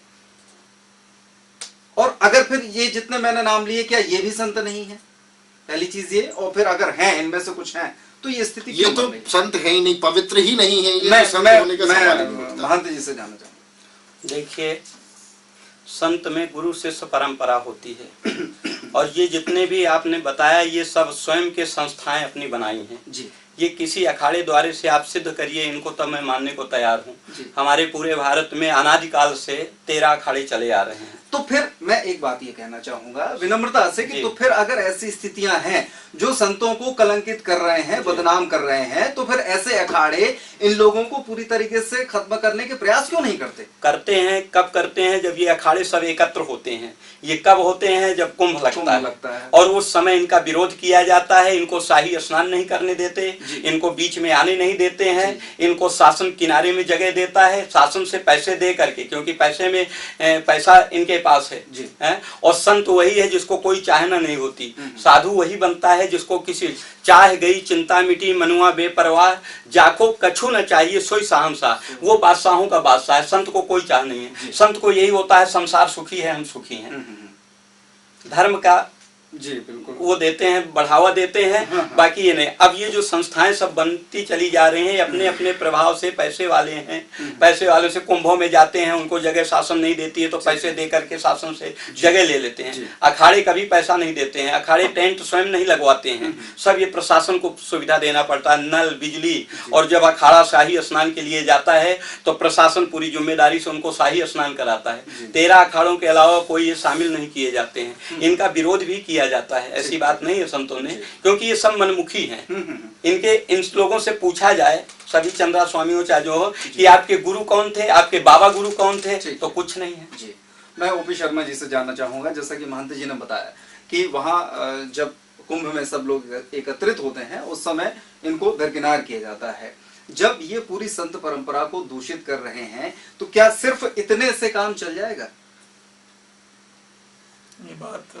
और अगर फिर ये जितने मैंने नाम लिए, क्या ये भी संत नहीं है? पहली चीज ये, और फिर अगर हैं, इनमें से कुछ हैं, तो ये स्थिति क्यों बन रही है? संत है ही नहीं, पवित्र ही नहीं है, ये मैं महंत जी से जानना चाहूंगा। देखिए, संत में गुरु शिष्य परंपरा होती है, और ये जितने भी आपने बताया ये सब स्वयं के संस्थाएं अपनी बनाई हैं जी। ये किसी अखाड़े द्वारे से आप सिद्ध करिए इनको, तब मैं मानने को तैयार हूँ। हमारे पूरे भारत में अनादिकाल से 13 अखाड़े चले आ रहे हैं। तो फिर मैं एक बात ये कहना चाहूंगा विनम्रता से कि तो फिर अगर ऐसी स्थितियां हैं जो संतों को कलंकित कर रहे हैं, बदनाम कर रहे हैं, तो फिर ऐसे अखाड़े इन लोगों को पूरी तरीके से खत्म करने के प्रयास क्यों नहीं करते? करते हैं। कब करते हैं? जब ये अखाड़े सब एकत्र होते हैं। ये कब होते हैं? जब कुंभ लगता है और उस समय इनका विरोध किया जाता है। इनको शाही स्नान नहीं करने देते, इनको बीच में आने नहीं देते हैं, इनको शासन किनारे में जगह देता है, शासन से पैसे दे करके, क्योंकि पैसा इनके पास है, और संत वही है जिसको कोई चाहना नहीं होती। साधु वही बनता है जिसको किसी चाह गई चिंता मिटी, मनुआ बेपरवाह, जाको कछु न चाहिए सोई शहंशाह। वो बादशाहों का बादशाह है, संत को कोई चाह नहीं है। संत को यही होता है संसार सुखी है, हम सुखी हैं। धर्म का जी बिल्कुल वो देते हैं, बढ़ावा देते हैं, बाकी ये नहीं। अब ये जो संस्थाएं सब बनती चली जा रही हैं, अपने अपने प्रभाव से, पैसे वाले हैं, पैसे वाले से कुंभों में जाते हैं, उनको जगह शासन नहीं देती है तो पैसे दे करके शासन से जगह ले लेते हैं। अखाड़े कभी पैसा नहीं देते हैं, अखाड़े टेंट स्वयं नहीं लगवाते हैं, सब ये प्रशासन को सुविधा देना पड़ता है, नल बिजली। और जब अखाड़ा शाही स्नान के लिए जाता है तो प्रशासन पूरी जिम्मेदारी से उनको शाही स्नान कराता है। 13 अखाड़ों के अलावा कोई ये शामिल नहीं किए जाते हैं। इनका विरोध भी किया जाता है, ऐसी बात नहीं है संतों ने, क्योंकि ये सब मनमुखी हैं। इन लोगों से पूछा जाए, सभी चंद्रा स्वामियों चाहे जो हो, कि आपके गुरु कौन थे, आपके बाबा गुरु कौन थे, तो कुछ नहीं है। जी मैं ओपी शर्मा जी से जानना चाहूंगा, जैसा कि महंत जी ने बताया कि वहाँ जब कुंभ में सब लोग एकत्रित होते हैं उस समय इनको दरकिनार किया जाता है। जब ये पूरी संत परंपरा को दूषित कर रहे हैं तो क्या सिर्फ इतने से काम चल जाएगा? ये बात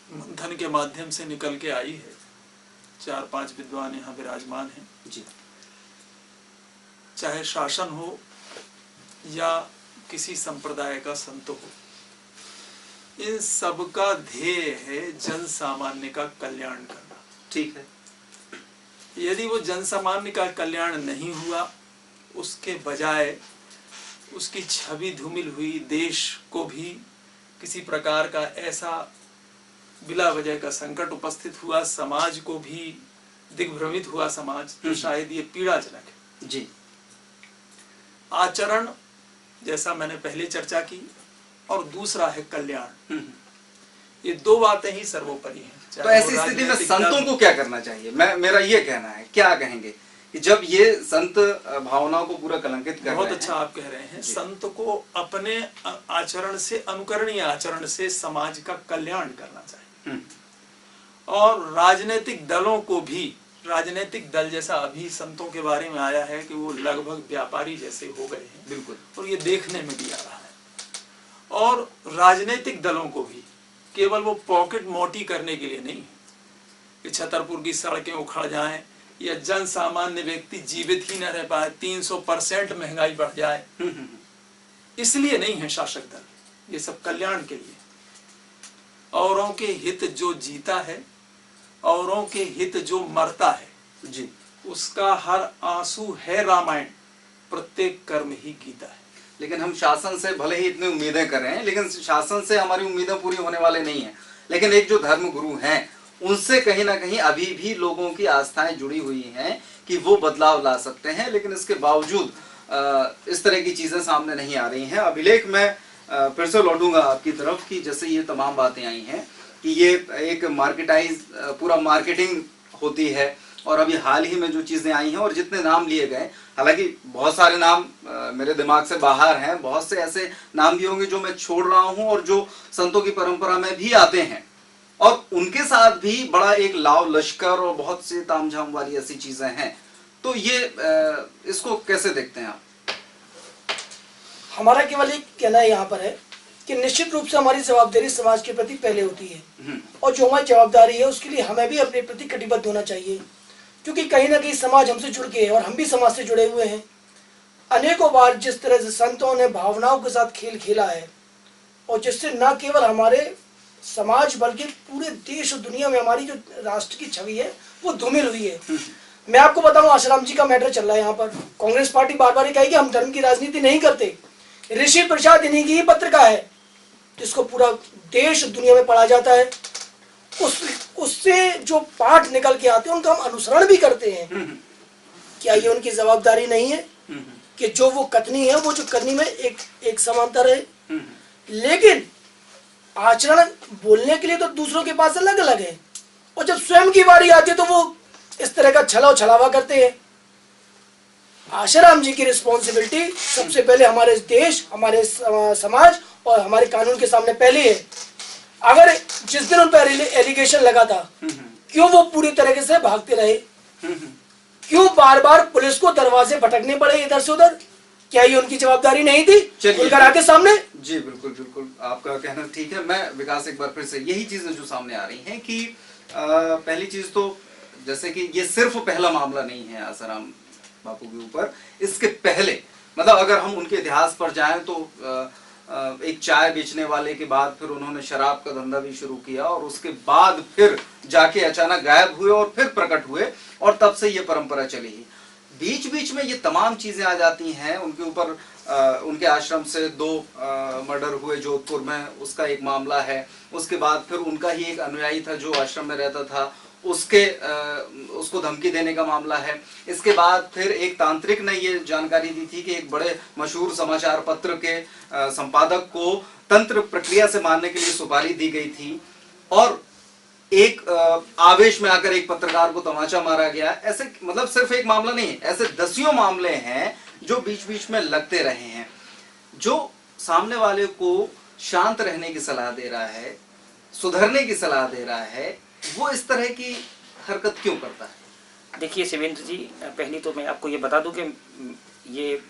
मंथन के माध्यम से निकल के आई है। 4-5 विद्वान यहाँ विराजमान हैं। जी। चाहे शासन हो या किसी संप्रदाय का संत हो, इन सब का ध्येय है जन सामान्य का कल्याण करना। ठीक है। यदि वो जन सामान्य का कल्याण नहीं हुआ, उसके बजाय उसकी छवि धूमिल हुई, देश को भी किसी प्रकार का ऐसा बिला वजह का संकट उपस्थित हुआ, समाज को भी दिग्भ्रमित हुआ समाज, तो शायद ये पीड़ाजनक है। जी। आचरण जैसा मैंने पहले चर्चा की, और दूसरा है कल्याण। ये दो बातें ही सर्वोपरि हैं। तो ऐसी स्थिति में संतों को क्या करना चाहिए? मेरा ये कहना है, क्या कहेंगे कि जब ये संत भावनाओं को पूरा कलंकित कर रहे हैं? बहुत अच्छा आप कह रहे हैं। संत को अपने आचरण से, अनुकरणीय आचरण से समाज का कल्याण करना चाहिए। और राजनीतिक दलों को भी, राजनीतिक दल जैसा अभी संतों के बारे में आया है कि वो लगभग व्यापारी जैसे हो गए हैं, बिल्कुल, और ये देखने में भी आ रहा है। और राजनीतिक दलों को भी केवल वो पॉकेट मोटी करने के लिए नहीं कि छतरपुर की सड़कें उखड़ जाएं या जन सामान्य व्यक्ति जीवित ही न रह पाए, 300% महंगाई बढ़ जाए, इसलिए नहीं है शासक दल। ये सब कल्याण के लिए। औरों के हित जो जीता है, औरों के हित जो मरता है जी, उसका हर आंसू है रामायण, प्रत्येक कर्म ही गीता है। लेकिन हम शासन से भले ही इतनी उम्मीदें कर रहे हैं, लेकिन शासन से हमारी उम्मीदें पूरी होने वाले नहीं है। लेकिन एक जो धर्म गुरु हैं, उनसे कहीं ना कहीं अभी भी लोगों की आस्थाएं जुड़ी हुई हैं कि वो बदलाव ला सकते हैं, लेकिन इसके बावजूद इस तरह की चीजें सामने नहीं आ रही हैं। अभिलेख में फिर से लौटूंगा आपकी तरफ कि जैसे ये तमाम बातें आई हैं कि ये एक मार्केटाइज, पूरा मार्केटिंग होती है, और अभी हाल ही में जो चीजें आई हैं और जितने नाम लिए गए, हालांकि बहुत सारे नाम मेरे दिमाग से बाहर हैं, बहुत से ऐसे नाम भी होंगे जो मैं छोड़ रहा हूं और जो संतों की परंपरा में भी आते हैं, और उनके साथ भी बड़ा एक लाव लश्कर और बहुत सी तामझाम वाली ऐसी चीजें हैं। तो ये इसको कैसे देखते हैं आप? हमारा केवल एक कहना यहाँ पर है कि निश्चित रूप से हमारी जवाबदारी समाज के प्रति पहले होती है, और जो हमारी जवाबदारी है उसके लिए हमें भी अपने प्रति कटिबद्ध होना चाहिए, क्योंकि कहीं ना कहीं समाज हमसे जुड़ के है और हम भी समाज से जुड़े हुए हैं। अनेकों बार जिस तरह से संतों ने भावनाओं के साथ खेल खेला है, और जिससे न केवल हमारे समाज बल्कि पूरे देश और दुनिया में हमारी जो राष्ट्र की छवि है वो धूमिल हुई है। मैं आपको बताऊं, आसाराम जी का मैटर चल रहा है यहाँ पर। कांग्रेस पार्टी बार बार कहेगी हम धर्म की राजनीति नहीं करते। ऋषि प्रसाद इन्हीं की ही पत्रिका है जिसको पूरा देश दुनिया में पढ़ा जाता है। उससे जो पाठ निकल के आते हैं उनका हम अनुसरण भी करते हैं। क्या ये उनकी जवाबदारी नहीं है कि जो वो कथनी है वो जो करनी में एक समानता रहे? लेकिन आचरण बोलने के लिए तो दूसरों के पास अलग अलग है, और जब स्वयं की बारी आती है तो वो इस तरह का छलाव छलावा करते हैं। आसाराम जी की रिस्पॉन्सिबिलिटी सबसे पहले हमारे देश, हमारे समाज और हमारे कानून के सामने पहले है। अगर जिस दिन उन पर एलिगेशन लगा था, क्यों वो पूरी तरीके से भागते रहे? क्यों बार बार पुलिस को दरवाजे भटकने पड़े इधर से उधर? क्या ये उनकी जवाबदारी नहीं थी? खुलकर आके सामने। जी बिल्कुल बिल्कुल, आपका कहना ठीक है। मैं विकास एक बार फिर से यही चीजें जो सामने आ रही हैं कि पहली चीज तो जैसे कि ये सिर्फ पहला मामला नहीं है आसाराम बापू के ऊपर। इसके पहले मतलब अगर हम उनके इतिहास पर जाएं तो एक चाय बेचने वाले के बाद फिर उन्होंने शराब का धंधा भी शुरू किया, और उसके बाद फिर जाके अचानक गायब हुए और फिर प्रकट हुए, और तब से ये परंपरा चली ही। बीच बीच में ये तमाम चीजें आ जाती हैं। उनके ऊपर उनके आश्रम से 2 मर्डर हुए जोधपुर में, उसका एक मामला है। उसके बाद फिर उनका ही एक अनुयायी था जो आश्रम में रहता था, उसको धमकी देने का मामला है। इसके बाद फिर एक तांत्रिक ने ये जानकारी दी थी कि एक बड़े मशहूर समाचार पत्र के संपादक को तंत्र प्रक्रिया से मारने के लिए सुपारी दी गई थी, और एक आवेश में आकर एक पत्रकार को तमाचा मारा गया। ऐसे मतलब सिर्फ एक मामला नहीं है, ऐसे दसियों मामले हैं जो बीच बीच में लगते रहे हैं। जो सामने वाले को शांत रहने की सलाह दे रहा है, सुधरने की सलाह दे रहा है, वो इस तरह की हरकत क्यों करता है? देखिए शिवेंद्र जी, पहली तो मैं आपको ये बता दूं कि ये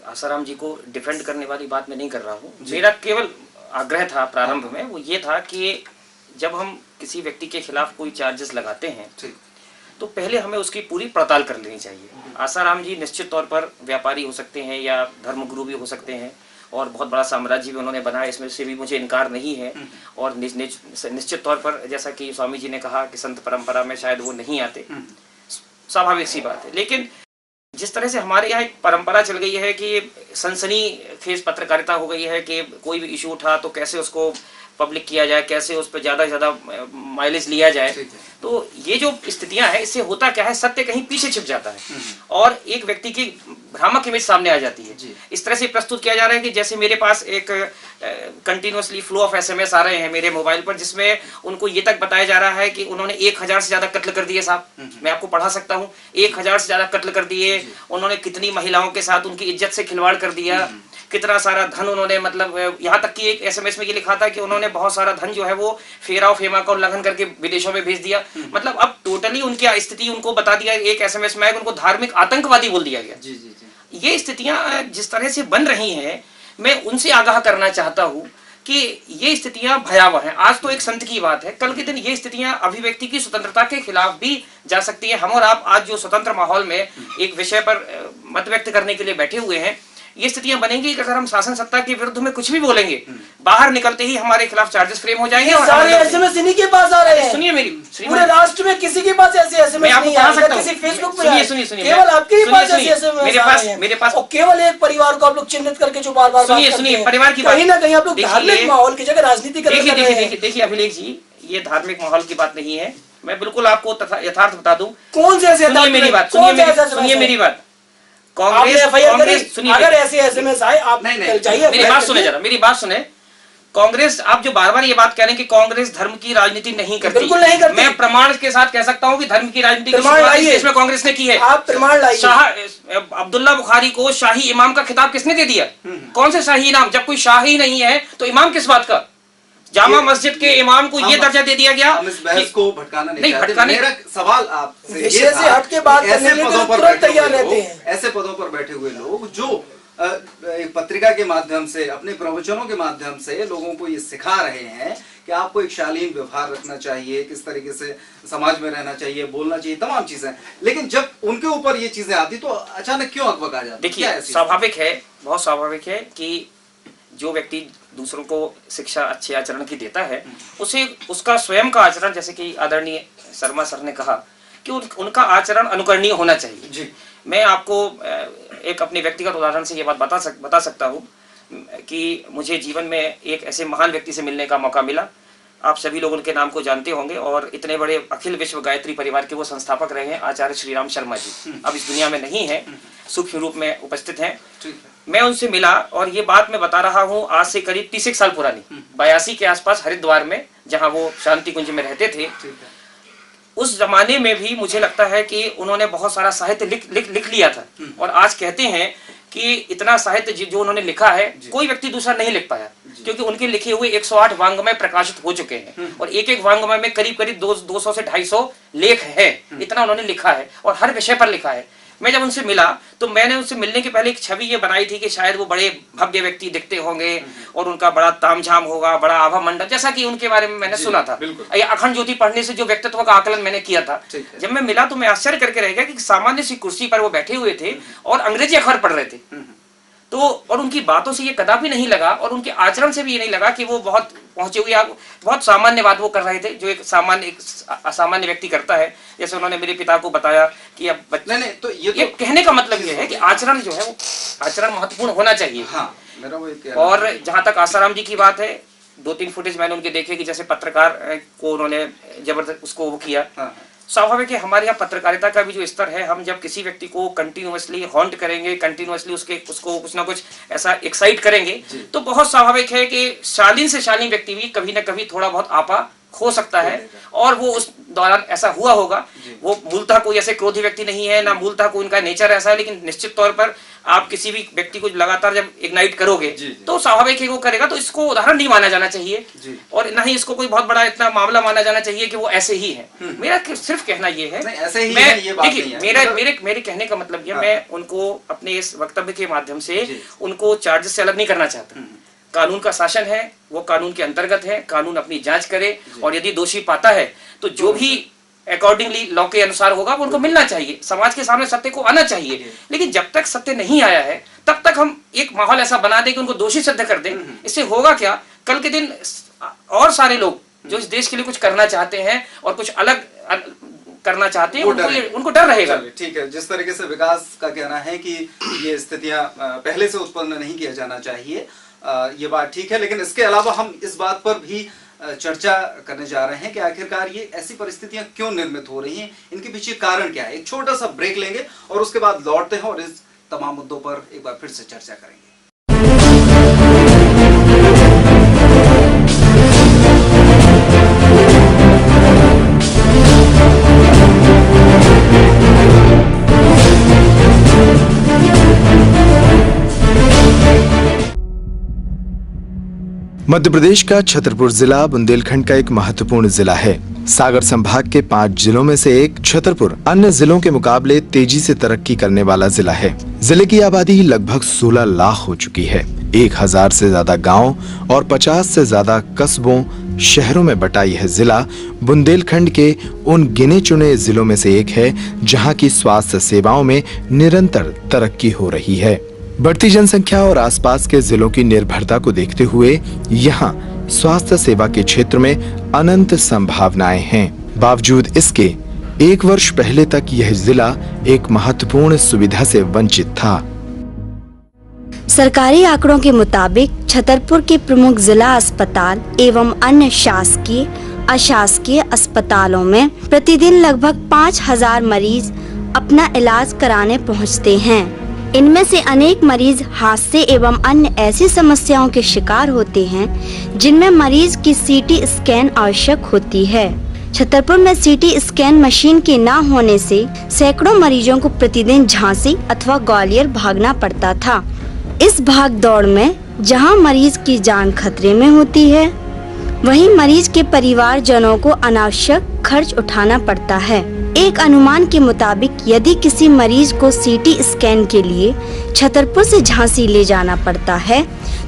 आसाराम जी को डिफेंड करने वाली बात मैं नहीं कर रहा हूँ। मेरा केवल आग्रह था प्रारंभ में, वो ये था कि जब हम किसी व्यक्ति के खिलाफ कोई चार्जेस लगाते हैं तो पहले हमें उसकी पूरी पड़ताल कर लेनी चाहिए। आसाराम जी निश्चित तौर पर व्यापारी हो सकते हैं या धर्मगुरु भी हो सकते हैं, और बहुत बड़ा साम्राज्य भी उन्होंने बनाया, इसमें से भी मुझे इनकार नहीं है। और निश्चित तौर पर जैसा कि स्वामी जी ने कहा कि संत परंपरा में शायद वो नहीं आते, स्वाभाविक सी बात है। लेकिन जिस तरह से हमारे यहाँ एक परंपरा चल गई है कि सनसनीखेज पत्रकारिता हो गई है कि कोई भी इशू उठा तो कैसे उसको पब्लिक किया जाए, कैसे उस पर ज़्यादा से ज़्यादा माइलेज लिया जाए, तो ये जो स्थितियां हैं इससे होता क्या है, सत्य कहीं पीछे छिप जाता है और एक व्यक्ति की भ्रामक इमेज सामने आ जाती है। इस तरह से प्रस्तुत किया जा रहा है कि जैसे मेरे पास एक कंटिन्यूअसली फ्लो ऑफ एसएमएस आ रहे हैं मेरे मोबाइल पर, जिसमें उनको ये तक बताया जा रहा है कि उन्होंने 1000 से ज्यादा कत्ल कर दिए साहब। मैं आपको पढ़ा सकता हूँ, 1000 से ज्यादा कत्ल कर दिए, उन्होंने कितनी महिलाओं के साथ उनकी इज्जत से खिलवाड़ कर दिया, कितना सारा धन उन्होंने, मतलब यहाँ तक कि एक एसएमएस में ये लिखा था कि उन्होंने बहुत सारा धन जो है वो फेरा और फेमा का उल्लंघन करके विदेशों में भेज दिया। मतलब अब टोटली उनकी स्थिति उनको बता दिया, एक एसएमएस में उनको धार्मिक आतंकवादी बोल दिया गया। जी जी जी। ये स्थितियां जिस तरह से बन रही हैं, मैं उनसे आगाह करना चाहता हूँ कि ये स्थितियां भयावह हैं। आज तो एक संत की बात है, कल के दिन ये स्थितियां अभिव्यक्ति की स्वतंत्रता के खिलाफ भी जा सकती है। हम और आप आज जो स्वतंत्र माहौल में एक विषय पर मत व्यक्त करने के लिए बैठे हुए हैं, ये स्थितियां बनेंगी कि अगर हम शासन सत्ता के विरुद्ध में कुछ भी बोलेंगे, बाहर निकलते ही हमारे खिलाफ चार्जेस फ्रेम हो जाएंगे। और सारे एसएमएस इन्हीं के पास आ रहे हैं। सुनिए मेरी, पूरे राष्ट्र में किसी के पास ऐसे एसएमएस नहीं आ रहे, किसी फेसबुक पे, सुनिए, केवल आपके ही पास ऐसे एसएमएस मेरे पास और केवल एक परिवार को आप लोग चिन्हित करके जो बार बार सुनिए परिवार की बात, कहीं ना कहीं आप लोग धार्मिक माहौल की जगह राजनीति कर रहे हैं। देखिए अभिलेख जी, ये धार्मिक माहौल की बात नहीं है। मैं बिल्कुल आपको यथार्थ बता दूं। कौन से ऐसे, सुनिए मेरी बात, सुनिए मेरी बात। कांग्रेस, सुनिए, अगर ऐसे एसएमएस आए आप चाहिए, मेरी बात सुने जरा, मेरी बात सुने। कांग्रेस, आप जो बार बार ये बात कह रहे हैं कि कांग्रेस धर्म की राजनीति नहीं करती, बिल्कुल नहीं करती। मैं प्रमाण के साथ कह सकता हूं कि धर्म की राजनीति इसमें कांग्रेस ने की है। आप प्रमाण लाइए। अब्दुल्ला बुखारी को शाही इमाम का खिताब किसने दे दिया? कौन से शाही इमाम? जब कोई शाही नहीं है तो इमाम किस बात का? जामा मस्जिद के इमाम को ये दर्जा दे दिया गया। हम इस बहस को भटकाना नहीं चाहते। भटकाने, मेरा सवाल आपसे ये विषय से हट के बात करने के लिए तुरंत तैयार रहते हैं। ऐसे पदों पर बैठे हुए लोग जो एक पत्रिका के माध्यम से, अपने प्रवचनों के माध्यम से लोगों को ये सिखा रहे हैं कि आपको एक शालीन व्यवहार रखना चाहिए, किस तरीके से समाज में रहना चाहिए, बोलना चाहिए, तमाम चीजें, लेकिन जब उनके ऊपर ये चीजें आती तो अचानक क्यों अकबक आ जाती? देखिए स्वाभाविक है, बहुत स्वाभाविक है कि जो व्यक्ति दूसरों को शिक्षा अच्छे आचरण की देता है, उसे उसका स्वयं का आचरण, जैसे कि आदरणीय शर्मा सर ने कहा कि उनका आचरण अनुकरणीय होना चाहिए जी। मैं आपको एक अपने व्यक्तिगत उदाहरण से ये बात बता सकता हूँ कि मुझे जीवन में एक ऐसे महान व्यक्ति से मिलने का मौका मिला। आप सभी लोग उनके नाम को जानते होंगे और इतने बड़े अखिल विश्व गायत्री परिवार के वो संस्थापक रहे हैं, आचार्य श्री राम शर्मा जी। अब इस दुनिया में नहीं है, सूक्ष्म रूप में उपस्थित हैं। मैं उनसे मिला और ये बात मैं बता रहा हूँ आज से करीब 30 साल पुरानी, 82 के आसपास, हरिद्वार में, जहाँ वो शांति कुंज में रहते थे। उस जमाने में भी मुझे लगता है कि उन्होंने बहुत सारा साहित्य लिख लिया था और आज कहते हैं कि इतना साहित्य जो उन्होंने लिखा है कोई व्यक्ति दूसरा नहीं लिख पाया, क्योंकि उनके लिखे हुए 108 वांग्मय प्रकाशित हो चुके हैं और एक एक वांग्मय में करीब 200 से 250 लेख है। इतना उन्होंने लिखा है और हर विषय पर लिखा है। मैं जब उनसे मिला तो मैंने उनसे मिलने के पहले एक छवि ये बनाई थी कि शायद वो बड़े भव्य व्यक्ति दिखते होंगे और उनका बड़ा तामझाम होगा, बड़ा आभा मंडल, जैसा कि उनके बारे में मैंने सुना था। या अखंड ज्योति पढ़ने से जो व्यक्तित्व का आकलन मैंने किया था, जब मैं मिला तो मैं आश्चर्य करके रह गया कि सामान्य सी कुर्सी पर वो बैठे हुए थे और अंग्रेजी अखबार पढ़ रहे थे। तो और उनकी बातों से ये कदापि नहीं लगा और उनके आचरण से भी ये नहीं लगा कि वो बहुत पहुंचे हुए, बहुत सामान्य बात वो कर रहे थे जो एक असामान्य व्यक्ति करता है। जैसे उन्होंने मेरे पिता को बताया कि अब नहीं, तो ये कहने का मतलब ये है कि आचरण जो है वो आचरण महत्वपूर्ण होना चाहिए। हाँ, मेरा वो और जहां तक आसाराम जी की बात है, 2-3 फुटेज मैंने उनके देखे कि जैसे पत्रकार को उन्होंने जबरदस्त उसको वो किया। स्वाभाविक है हमारे यहाँ पत्रकारिता का भी जो स्तर है, हम जब किसी व्यक्ति को कंटिन्यूअसली हॉन्ट करेंगे, कंटिन्यूअसली उसको कुछ ना कुछ ऐसा एक्साइट करेंगे, तो बहुत स्वाभाविक है कि शालीन से शालीन व्यक्ति भी कभी ना कभी थोड़ा बहुत आपा खो सकता है और वो उस दौरान ऐसा हुआ होगा। वो मूलतः कोई ऐसे क्रोधी व्यक्ति नहीं है, ना मूलतः कोई उनका नेचर ऐसा है, लेकिन निश्चित तौर पर आप किसी भी व्यक्ति को लगातार जब इग्नाइट करोगे तो स्वाभाविक है वो करेगा। तो इसको उदाहरण नहीं माना जाना चाहिए और ना ही इसको कोई बहुत बड़ा इतना मामला माना जाना चाहिए कि वो ऐसे ही है। मेरा सिर्फ कहना ये है, देखिए मेरे कहने का मतलब ये, मैं उनको अपने इस वक्तव्य के माध्यम से उनको चार्जेस से अलग नहीं करना चाहता। कानून का शासन है, वो कानून के अंतर्गत है, कानून अपनी जांच करे और यदि दोषी पाता है तो जो भी अकॉर्डिंगली लॉ के अनुसार होगा वो उनको मिलना चाहिए, समाज के सामने सत्य को आना चाहिए। लेकिन जब तक सत्य नहीं आया है तब तक हम एक माहौल ऐसा बना दें कि उनको दोषी सिद्ध कर दें। इससे होगा क्या, कल के दिन और सारे लोग जो इस देश के लिए कुछ करना चाहते हैं और कुछ अलग करना चाहते हैं उनको डर रहेगा। ठीक है, जिस तरीके से विकास का कहना है कि ये स्थितियां पहले से उत्पन्न नहीं किया जाना चाहिए, ये बात ठीक है। लेकिन इसके अलावा हम इस बात पर भी चर्चा करने जा रहे हैं कि आखिरकार ये ऐसी परिस्थितियां क्यों निर्मित हो रही हैं, इनके पीछे कारण क्या है। एक छोटा सा ब्रेक लेंगे और उसके बाद लौटते हैं और इस तमाम मुद्दों पर एक बार फिर से चर्चा करेंगे। मध्य प्रदेश का छतरपुर जिला बुंदेलखंड का एक महत्वपूर्ण जिला है। सागर संभाग के 5 जिलों में से एक छतरपुर अन्य जिलों के मुकाबले तेजी से तरक्की करने वाला जिला है। जिले की आबादी लगभग 16 लाख हो चुकी है। 1000 से ज्यादा गांव और 50 से ज्यादा कस्बों शहरों में बटा यह जिला बुंदेलखंड के उन गिने चुने जिलों में से एक है जहां की स्वास्थ्य सेवाओं में निरंतर तरक्की हो रही है। बढ़ती जनसंख्या और आसपास के जिलों की निर्भरता को देखते हुए यहाँ स्वास्थ्य सेवा के क्षेत्र में अनंत संभावनाएं हैं। बावजूद इसके 1 वर्ष पहले तक यह जिला एक महत्वपूर्ण सुविधा से वंचित था। सरकारी आंकड़ों के मुताबिक छतरपुर के प्रमुख जिला अस्पताल एवं अन्य शासकीय अशासकीय अस्पतालों में प्रतिदिन लगभग 5000 मरीज अपना इलाज कराने पहुंचते हैं। इनमें से अनेक मरीज हादसे एवं अन्य ऐसी समस्याओं के शिकार होते हैं जिनमें मरीज की सीटी स्कैन आवश्यक होती है। छतरपुर में सीटी स्कैन मशीन के न होने से सैकड़ों मरीजों को प्रतिदिन झांसी अथवा ग्वालियर भागना पड़ता था। इस भाग दौड़ में जहां मरीज की जान खतरे में होती है, वहीं मरीज के परिवारजनों को अनावश्यक खर्च उठाना पड़ता है। एक अनुमान के मुताबिक यदि किसी मरीज को सीटी स्कैन के लिए छतरपुर से झांसी ले जाना पड़ता है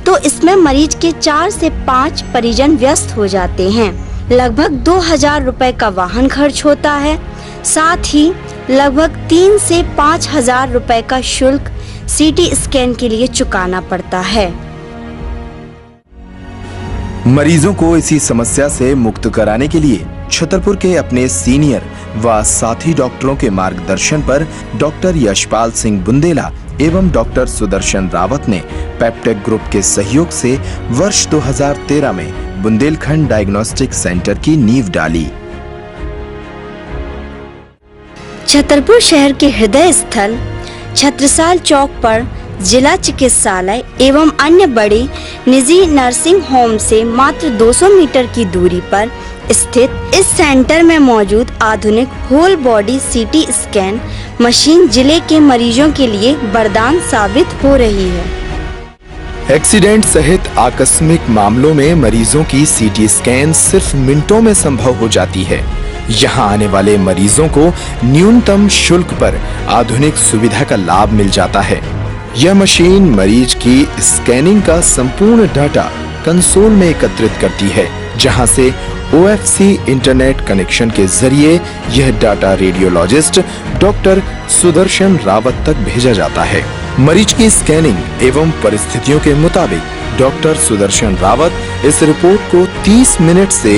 तो इसमें मरीज के 4 से 5 परिजन व्यस्त हो जाते हैं। लगभग 2000 रुपए का वाहन खर्च होता है। साथ ही लगभग 3 से 5000 रुपए का शुल्क सीटी स्कैन के लिए चुकाना पड़ता है। मरीजों को इसी समस्या से मुक्त कराने के लिए छतरपुर के अपने सीनियर व साथी डॉक्टरों के मार्गदर्शन पर डॉक्टर यशपाल सिंह बुंदेला एवं डॉक्टर सुदर्शन रावत ने पेप्टेक ग्रुप के सहयोग से वर्ष 2013 में बुंदेलखंड डायग्नोस्टिक सेंटर की नींव डाली। छतरपुर शहर के हृदय स्थल छत्रसाल चौक पर जिला चिकित्सालय एवं अन्य बड़े निजी नर्सिंग होम से मात्र 200 मीटर की दूरी पर स्थित इस सेंटर में मौजूद आधुनिक whole body CT scan machine जिले के मरीजों के लिए वरदान साबित हो रही है। एक्सीडेंट सहित आकस्मिक मामलों में मरीजों की सीटी स्कैन सिर्फ मिनटों में संभव हो जाती है। यहाँ आने वाले मरीजों को न्यूनतम शुल्क पर आधुनिक सुविधा का लाभ मिल जाता है। यह मशीन मरीज की स्कैनिंग का संपूर्ण डाटा कंसोल में एकत्रित करती है, जहां से OFC इंटरनेट कनेक्शन के जरिए यह data radiologist doctor Sudarshan Rawat तक भेजा जाता है। मरीज की स्कैनिंग एवं परिस्थितियों के मुताबिक डॉक्टर सुदर्शन रावत इस रिपोर्ट को 30 मिनट से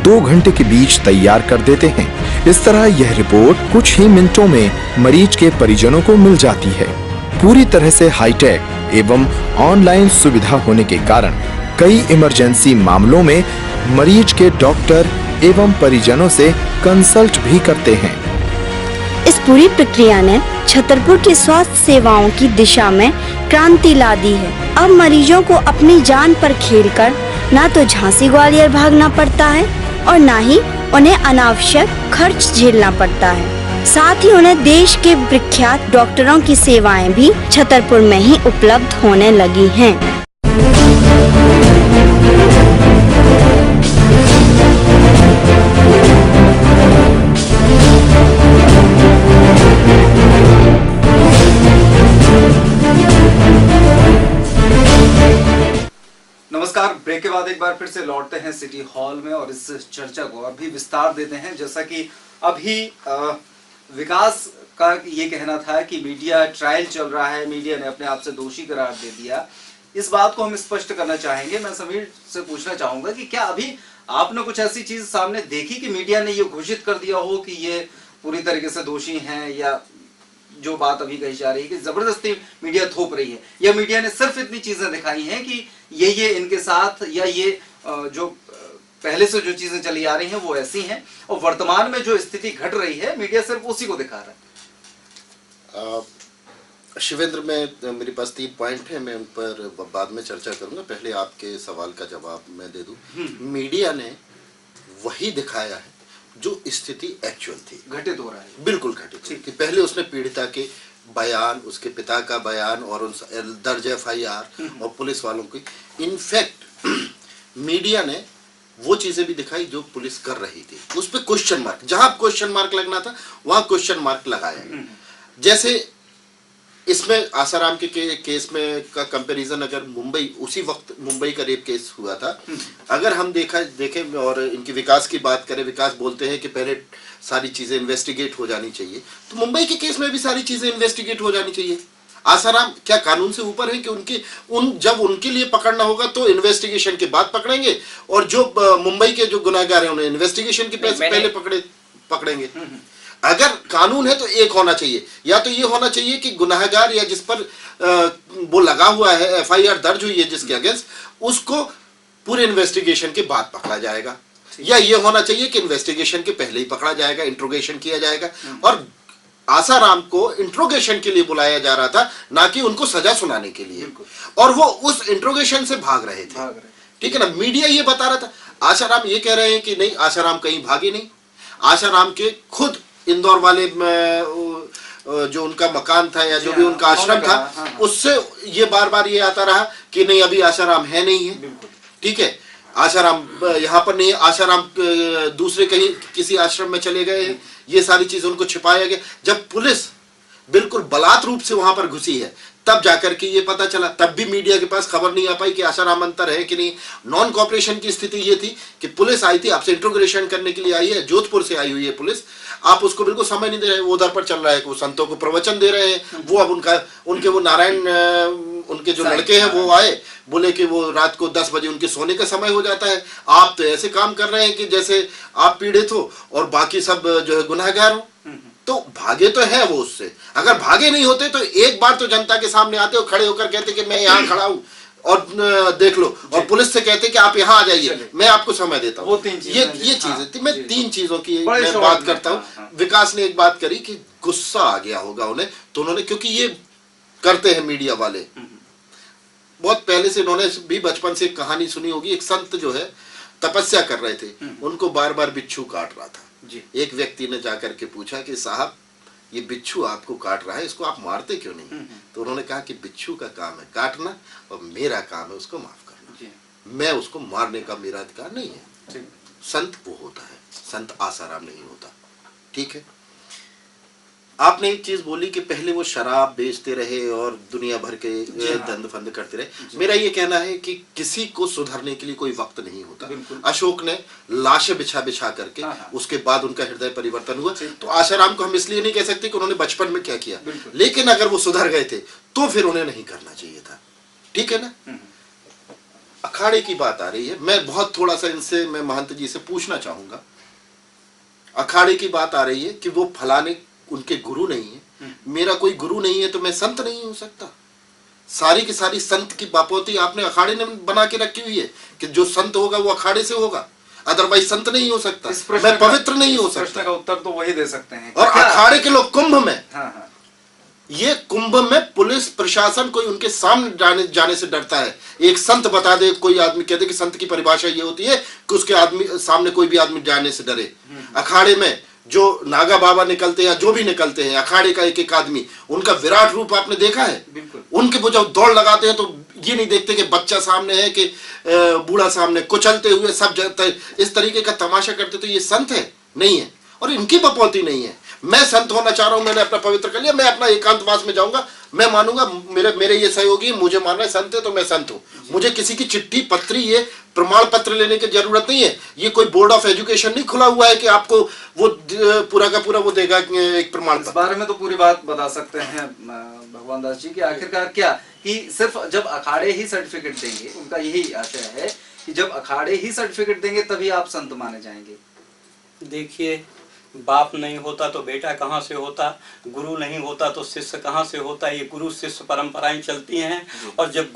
2 घंटे के बीच तैयार कर देते हैं। इस तरह यह रिपोर्ट कुछ ही मिनटों में मरीज के परिजनों को मिल जाती है। पूरी तरह से हाईटेक एवं ऑनलाइन सुविधा होने के कारण कई इमरजेंसी मामलों में मरीज के डॉक्टर एवं परिजनों से कंसल्ट भी करते हैं। इस पूरी प्रक्रिया ने छतरपुर की स्वास्थ्य सेवाओं की दिशा में क्रांति ला दी है। अब मरीजों को अपनी जान पर खेलकर ना तो झांसी ग्वालियर भागना पड़ता है और ना ही उन्हें अनावश्यक खर्च झेलना पड़ता है। साथ ही उन्हें देश के विख्यात डॉक्टरों की सेवाएं भी छतरपुर में ही उपलब्ध होने लगी हैं। नमस्कार, ब्रेक के बाद एक बार फिर से लौटते हैं सिटी हॉल में और इस चर्चा को और भी विस्तार देते हैं। जैसा कि अभी विकास का ये कहना था कि मीडिया ट्रायल चल रहा है, मीडिया ने अपने आप से दोषी करार दे दिया। इस बात को हम स्पष्ट करना चाहेंगे। मैं समीर से पूछना चाहूंगा कि क्या अभी आपने कुछ ऐसी चीज सामने देखी कि मीडिया ने ये घोषित कर दिया हो कि ये पूरी तरीके से दोषी हैं, या जो बात अभी कही जा रही है कि जबरदस्ती मीडिया थोप रही है, या मीडिया ने सिर्फ इतनी चीजें दिखाई हैं कि ये इनके साथ, या ये जो पहले से जो चीजें चली आ रही हैं वो ऐसी हैं, और वर्तमान में जो स्थिति घट रही है मीडिया सिर्फ उसी को दिखा रहा है? शिवेंद्र, में मेरे पास 3 पॉइंट हैं, मैं उन पर बाद में चर्चा करूंगा। पहले आपके सवाल का जवाब मैं दे दूं। मीडिया ने वही दिखाया है जो स्थिति एक्चुअल थी, घटित हो रहा है, बिल्कुल घटित थी। कि पहले उसने पीड़िता के बयान, उसके पिता का बयान और उन दर्ज FIR और पुलिस वालों की, इनफैक्ट मीडिया ने वो चीजें भी दिखाई जो पुलिस कर रही थी। उस पर क्वेश्चन मार्क, जहां क्वेश्चन मार्क लगना था वहां क्वेश्चन मार्क लगाया। जैसे इसमें आसाराम के केस में का कंपैरिजन, अगर मुंबई, उसी वक्त मुंबई का रेप केस हुआ था, अगर हम देखें और इनकी विकास की बात करें, विकास बोलते हैं कि पहले सारी चीजें इन्वेस्टिगेट हो जानी चाहिए, तो मुंबई के केस में भी सारी चीजें इन्वेस्टिगेट हो जानी चाहिए। आसाराम क्या कानून से ऊपर है कि जब उनके लिए पकड़ना होगा तो इन्वेस्टिगेशन के बाद पकड़ेंगे, और जो मुंबई के जो गुनाहगार हैं उन्हें इन्वेस्टिगेशन के पहले पकड़ेंगे। अगर कानून है तो एक होना चाहिए, या तो ये होना चाहिए कि गुनाहगार या जिस पर वो लगा हुआ है, FIR दर्ज हुई है जिसके अगेंस्ट, उसको पूरे इन्वेस्टिगेशन के बाद पकड़ा जाएगा, या ये होना चाहिए कि इन्वेस्टिगेशन के पहले ही पकड़ा जाएगा, इंट्रोगेशन किया जाएगा। और आसाराम को इंट्रोगेशन के लिए बुलाया जा रहा था, ना कि उनको सजा सुनाने के लिए, और वो उस इंट्रोगेशन से भाग रहे थे। ठीक है ना। मीडिया ये बता रहा था, आसाराम ये कह रहे हैं कि नहीं, आसाराम कहीं भागे नहीं। आसाराम के खुद इंदौर वाले जो उनका मकान था या जो भी उनका आश्रम था, उससे ये बार बार ये आता रहा कि नहीं, अभी आसाराम है नहीं है। ठीक है, आसाराम यहाँ पर नहीं है, आसाराम दूसरे कहीं किसी आश्रम में चले गए हैं, ये सारी चीज उनको छिपाया गया। जब पुलिस बिल्कुल बलात् रूप से वहां पर घुसी है, तब जाकर के ये पता चला। तब भी मीडिया के पास खबर नहीं आ पाई कि आसाराम अंतर है कि नहीं। नॉन कॉपरेशन की स्थिति ये थी कि पुलिस आई थी, आपसे इंट्रोगेशन करने के लिए आई है, जोधपुर से आई हुई है पुलिस, आप उसको बिल्कुल समय नहीं दे रहे। वो उधर पर चल रहा है, वो संतों को प्रवचन दे रहे हैं। वो अब उनके वो नारायण, उनके जो लड़के हैं वो आए, बोले कि वो रात को 10 बजे उनके सोने का समय हो जाता है। आप तो ऐसे काम कर रहे हैं कि जैसे आप पीड़ित हो और बाकी सब जो है गुनाहगार हो। तो भागे तो है वो उससे। अगर भागे नहीं होते तो एक बार तो जनता के सामने आते और खड़े होकर कहते कि मैं यहाँ खड़ा हूँ और देख लो, और पुलिस से कहते कि आप यहाँ आ जाइए, मैं आपको समय देता हूँ। ये चीजें थी। मैं 3 चीजों की मैं बात करता हूँ। विकास ने एक बात करी कि गुस्सा आ गया होगा उन्हें, तो उन्होंने, क्योंकि ये करते हैं मीडिया वाले बहुत पहले से, उन्होंने भी बचपन से एक कहानी सुनी होगी। एक संत जो है तपस्या कर रहे थे, उनको बार बार बिच्छू काट रहा था। एक व्यक्ति ने जाकर के पूछा कि साहब, ये बिच्छू आपको काट रहा है, इसको आप मारते क्यों नहीं? तो उन्होंने कहा कि बिच्छू का काम है काटना और मेरा काम है उसको माफ करना, मैं उसको मारने का मेरा अधिकार नहीं है। संत वो होता है, संत आसाराम नहीं होता। ठीक है। आपने एक चीज बोली कि पहले वो शराब बेचते रहे और दुनिया भर के दंड फंद करते रहे। मेरा ये कहना है कि किसी को सुधरने के लिए कोई वक्त नहीं होता। अशोक ने लाशें बिछा बिछा करके उसके बाद उनका हृदय परिवर्तन हुआ। तो आसाराम को हम इसलिए नहीं कह सकते कि उन्होंने बचपन में क्या किया, लेकिन अगर वो सुधर गए थे तो फिर उन्हें नहीं करना चाहिए था। ठीक है ना। अखाड़े की बात आ रही है, मैं बहुत थोड़ा सा इनसे, मैं महंत जी से पूछना चाहूंगा। अखाड़े की बात आ रही है कि वो फलाने उनके गुरु नहीं है, मेरा कोई गुरु नहीं है तो मैं संत नहीं हो सकता। सारी की सारी संत की बापोती आपने अखाड़े ने बना के रखी हुई है कि जो संत होगा वो अखाड़े से होगा, अदरवाइज संत नहीं हो सकता, मैं पवित्र नहीं हो सकता। प्रश्न का उत्तर तो वही दे सकते हैं। और अखाड़े के लोग कुंभ में, ये कुंभ में पुलिस प्रशासन कोई उनके सामने जाने से डरता है। एक संत बता दे, कोई आदमी कहते कि संत की परिभाषा ये होती है कि उसके आदमी सामने कोई भी आदमी जाने से डरे। अखाड़े में जो नागा बाबा निकलते हैं या जो भी निकलते हैं, अखाड़े का एक एक आदमी, उनका विराट रूप आपने देखा है। उनके वो जब दौड़ लगाते हैं तो ये नहीं देखते कि बच्चा सामने है कि बूढ़ा सामने, कुचलते हुए सब इस तरीके का तमाशा करते, तो ये संत है नहीं है। और इनकी बपौती नहीं है। मैं संत होना चाह रहा हूं, मैंने अपना पवित्र कर लिया, मैं अपना एकांतवास में जाऊंगा, मैं मानूंगा मेरे ये सहयोगी मुझे मान रहे संत है तो मैं संत हूं, मुझे किसी की चिट्ठी पत्री ये प्रमाण पत्र लेने की जरूरत नहीं है। ये कोई बोर्ड ऑफ एजुकेशन नहीं खुला हुआ है कि आपको वो पूरा का पूरा वो देगा एक प्रमाण पत्र। इस बारे में तो पूरी बात बता सकते हैं भगवान दास जी कि आखिरकार क्या कि सिर्फ जब अखाड़े ही सर्टिफिकेट देंगे, उनका यही आशय है कि जब अखाड़े ही सर्टिफिकेट देंगे तभी आप संत माने जाएंगे। देखिए, बाप नहीं होता तो बेटा कहाँ से होता, गुरु नहीं होता तो शिष्य कहाँ से होता। ये गुरु शिष्य परंपराएं चलती हैं, और जब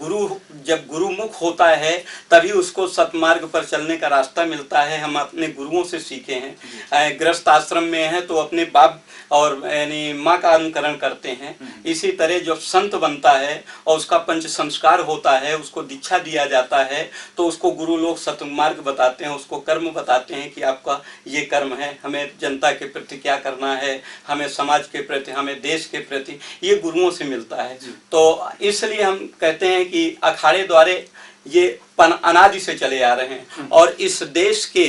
गुरु मुख होता है तभी उसको सतमार्ग पर चलने का रास्ता मिलता है। हम अपने गुरुओं से सीखे हैं। गृहस्थ आश्रम में है तो अपने बाप और यानी माँ का अनुकरण करते हैं। इसी तरह जब संत बनता है और उसका पंच संस्कार होता है, उसको दीक्षा दिया जाता है, तो उसको गुरु लोग सतमार्ग बताते हैं, उसको कर्म बताते हैं कि आपका ये कर्म है, हमें जनता के प्रति क्या करना है, हमें समाज के प्रति, हमें देश के प्रति, ये गुरुओं से मिलता है। तो इसलिए हम कहते हैं कि अखाड़े द्वारे ये अनादि से चले आ रहे हैं, और इस देश के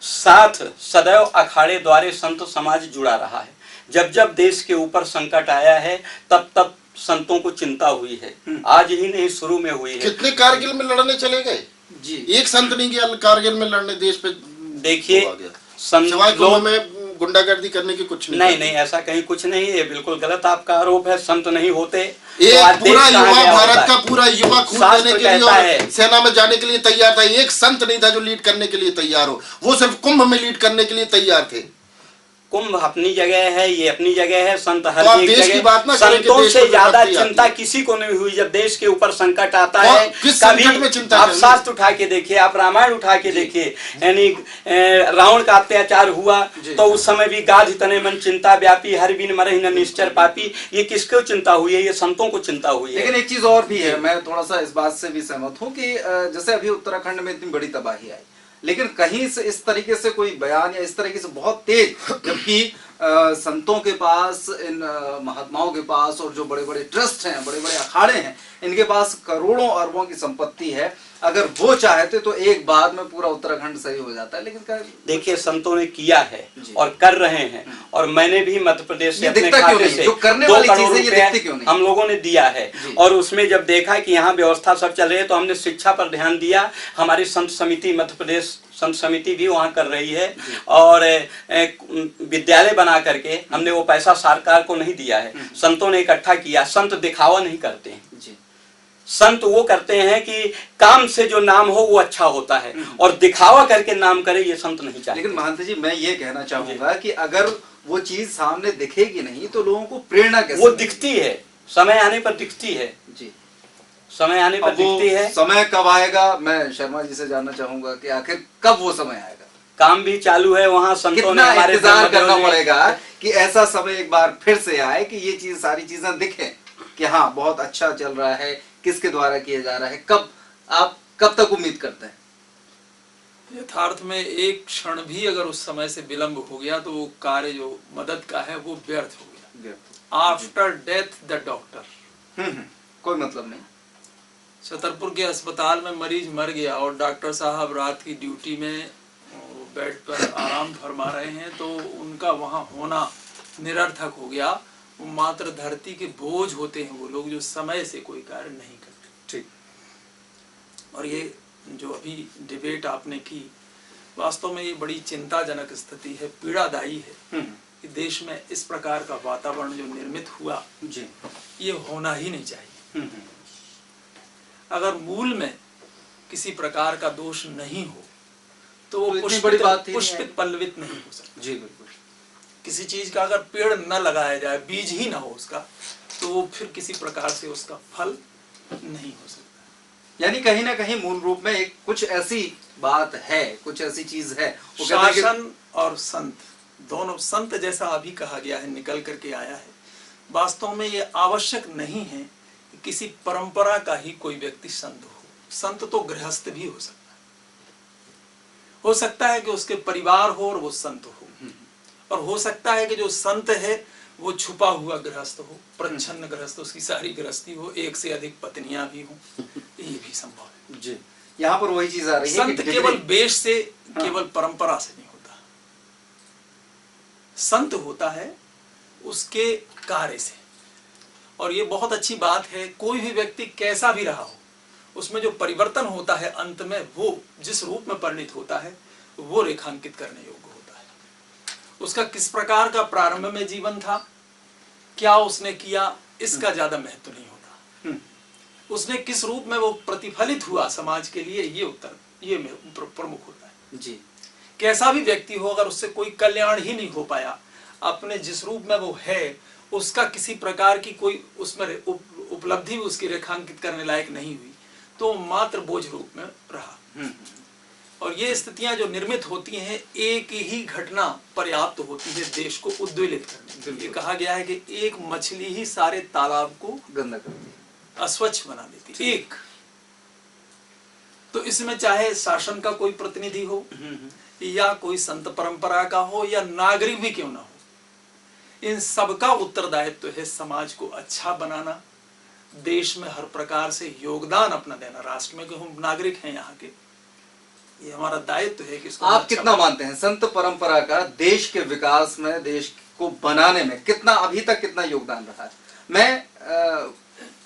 साथ सदैव अखाड़े द्वारे संत समाज जुड़ा रहा है। जब जब देश के ऊपर संकट आया है तब तब संतों को चिंता हुई है, आज ही नहीं शुरू में हुई है। कितने कारगिल में लड़ने चले गए जी, एक संत नहीं गया कारगिल में लड़ने, देश पे। देखिए, सिवाय लोगों में गुंडागर्दी करने की कुछ नहीं, ऐसा कहीं कुछ नहीं है, बिल्कुल गलत आपका आरोप है। संत नहीं होते एक पूरा युवा, भारत का पूरा युवा खून देने के लिए और सेना में जाने के लिए तैयार था, एक संत नहीं था जो लीड करने के लिए तैयार हो। वो सिर्फ कुंभ में लीड करने के लिए तैयार थे। कुंभ अपनी जगह है, ये अपनी जगह है, संत हर तो एक जगह। संतों से ज्यादा चिंता किसी को नहीं हुई जब देश के ऊपर संकट आता है। कभी आप शास्त्र उठा के देखिए, आप रामायण उठा के देखिए, यानी रावण का अत्याचार हुआ तो उस समय भी गाध तने मन चिंता व्यापी, हर बिन मरहि न निश्चर पापी। ये किसको चिंता हुई है? ये संतों को चिंता हुई है। लेकिन एक चीज और भी है, मैं थोड़ा सा इस बात से भी सहमत हूँ कि जैसे अभी उत्तराखंड में इतनी बड़ी तबाही आई, लेकिन कहीं से इस तरीके से कोई बयान या इस तरीके से बहुत तेज, जबकि संतों के पास, इन महात्माओं के पास और जो बड़े बड़े ट्रस्ट हैं, बड़े बड़े अखाड़े हैं, इनके पास करोड़ों अरबों की संपत्ति है। अगर वो चाहते तो एक बार में पूरा उत्तराखंड सही हो जाता है। लेकिन देखिए, संतों ने किया है और कर रहे हैं, और मैंने भी मध्य प्रदेश से अपने खाते से जो करने वाली चीजें ये दिखती क्यों नहीं? हम लोगों ने दिया है, और उसमें जब देखा कि यहाँ व्यवस्था सब चल रही है तो हमने शिक्षा पर ध्यान दिया। हमारी संत समिति, मध्य प्रदेश संत समिति भी वहाँ कर रही है, और विद्यालय बना करके हमने वो पैसा सरकार को नहीं दिया है, संतों ने इकट्ठा किया। संत दिखावा नहीं करते हैं, संत वो करते हैं कि काम से जो नाम हो वो अच्छा होता है, और दिखावा करके नाम करे ये संत नहीं चाहते। लेकिन महंत जी, मैं ये कहना चाहूंगा कि अगर वो चीज सामने दिखेगी नहीं तो लोगों को प्रेरणा कैसे? वो दिखती है, समय आने पर दिखती है जी, समय आने पर दिखती है। समय कब आएगा, मैं शर्मा जी से जानना चाहूंगा कि आखिर कब वो समय आएगा? काम भी चालू है वहाँ, संतों ने हमारे इंतजार करना पड़ेगा कि ऐसा समय एक बार फिर से आए कि ये चीज, सारी चीजें दिखें कि हाँ बहुत अच्छा चल रहा है, किसके द्वारा किया जा रहा है। कब, आप कब तक उम्मीद करते हैं? यथार्थ में एक क्षण भी अगर उस समय से विलंब हो गया तो वो कार्य जो मदद का है वो व्यर्थ हो गया। आफ्टर डेथ द डॉक्टर, कोई मतलब नहीं। छतरपुर के अस्पताल में मरीज मर गया और डॉक्टर साहब रात की ड्यूटी में बेड पर आराम फरमा रहे हैं, तो उनका वहां होना निरर्थक हो गया। वो मात्र धरती के बोझ होते हैं वो लोग जो समय से कोई कार्य नहीं करते। ठीक। और ये जो अभी डिबेट आपने की, वास्तव में ये बड़ी चिंताजनक स्थिति है, पीड़ादायी है कि देश में इस प्रकार का वातावरण जो निर्मित हुआ जी, ये होना ही नहीं चाहिए। अगर मूल में किसी प्रकार का दोष नहीं हो तो वो पुष्पित पल्लवित नहीं हो सकता। जी बिल्कुल। किसी चीज का अगर पेड़ न लगाया जाए, बीज ही ना हो उसका, तो वो फिर किसी प्रकार से उसका फल नहीं हो सकता। यानी कहीं ना कहीं मूल रूप में एक कुछ ऐसी बात है, कुछ ऐसी चीज है। शासन और संत दोनों, संत जैसा अभी कहा गया है निकल करके आया है, वास्तव में ये आवश्यक नहीं है कि किसी परंपरा का ही कोई व्यक्ति संत हो। संत तो गृहस्थ भी हो सकता है कि उसके परिवार हो और वो संत हो, और हो सकता है कि जो संत है वो छुपा हुआ गृहस्थ हो, प्रच्छन्न गृहस्थ, उसकी सारी गृहस्थी हो, एक से अधिक पत्नियां भी हो, ये भी संभव है जी। यहाँ पर वही चीज आ रही है, संत केवल वेश से, केवल परंपरा से नहीं होता। संत होता है उसके कार्य से। और ये बहुत अच्छी बात है, कोई भी व्यक्ति कैसा भी रहा हो उसमें जो परिवर्तन होता है अंत में, वो जिस रूप में परिणित होता है वो रेखांकित करने योग्य होता है। उसका किस प्रकार का प्रारंभ में जीवन था, क्या उसने किया, इसका ज्यादा महत्व नहीं होता। उसने किस रूप में वो प्रतिफलित हुआ समाज के लिए, ये प्रमुख होता है जी। कैसा भी व्यक्ति हो, अगर उससे कोई कल्याण ही नहीं हो पाया, अपने जिस रूप में वो है उसका किसी प्रकार की कोई उसमें उपलब्धि उसकी रेखांकित करने लायक नहीं हुई, तो मात्र बोझ रूप में रहा। और ये स्थितियां जो निर्मित होती हैं, एक ही घटना पर्याप्त होती है देश को उद्वेलित करने। ये कहा गया है कि एक मछली ही सारे तालाब को गंदा कर देती, अस्वच्छ बना देती, एक। तो इसमें चाहे शासन का कोई प्रतिनिधि हो या कोई संत परंपरा का हो या नागरिक भी क्यों ना हो, इन सबका उत्तरदायित्व है समाज को अच्छा बनाना, देश में हर प्रकार से योगदान अपना देना। राष्ट्र में, कि हम नागरिक हैं यहाँ के, ये हमारा दायित्व है कि इसको आप अच्छा कितना मानते हैं संत परंपरा का देश के विकास में, देश को बनाने में कितना अभी तक कितना योगदान रहा है? मैं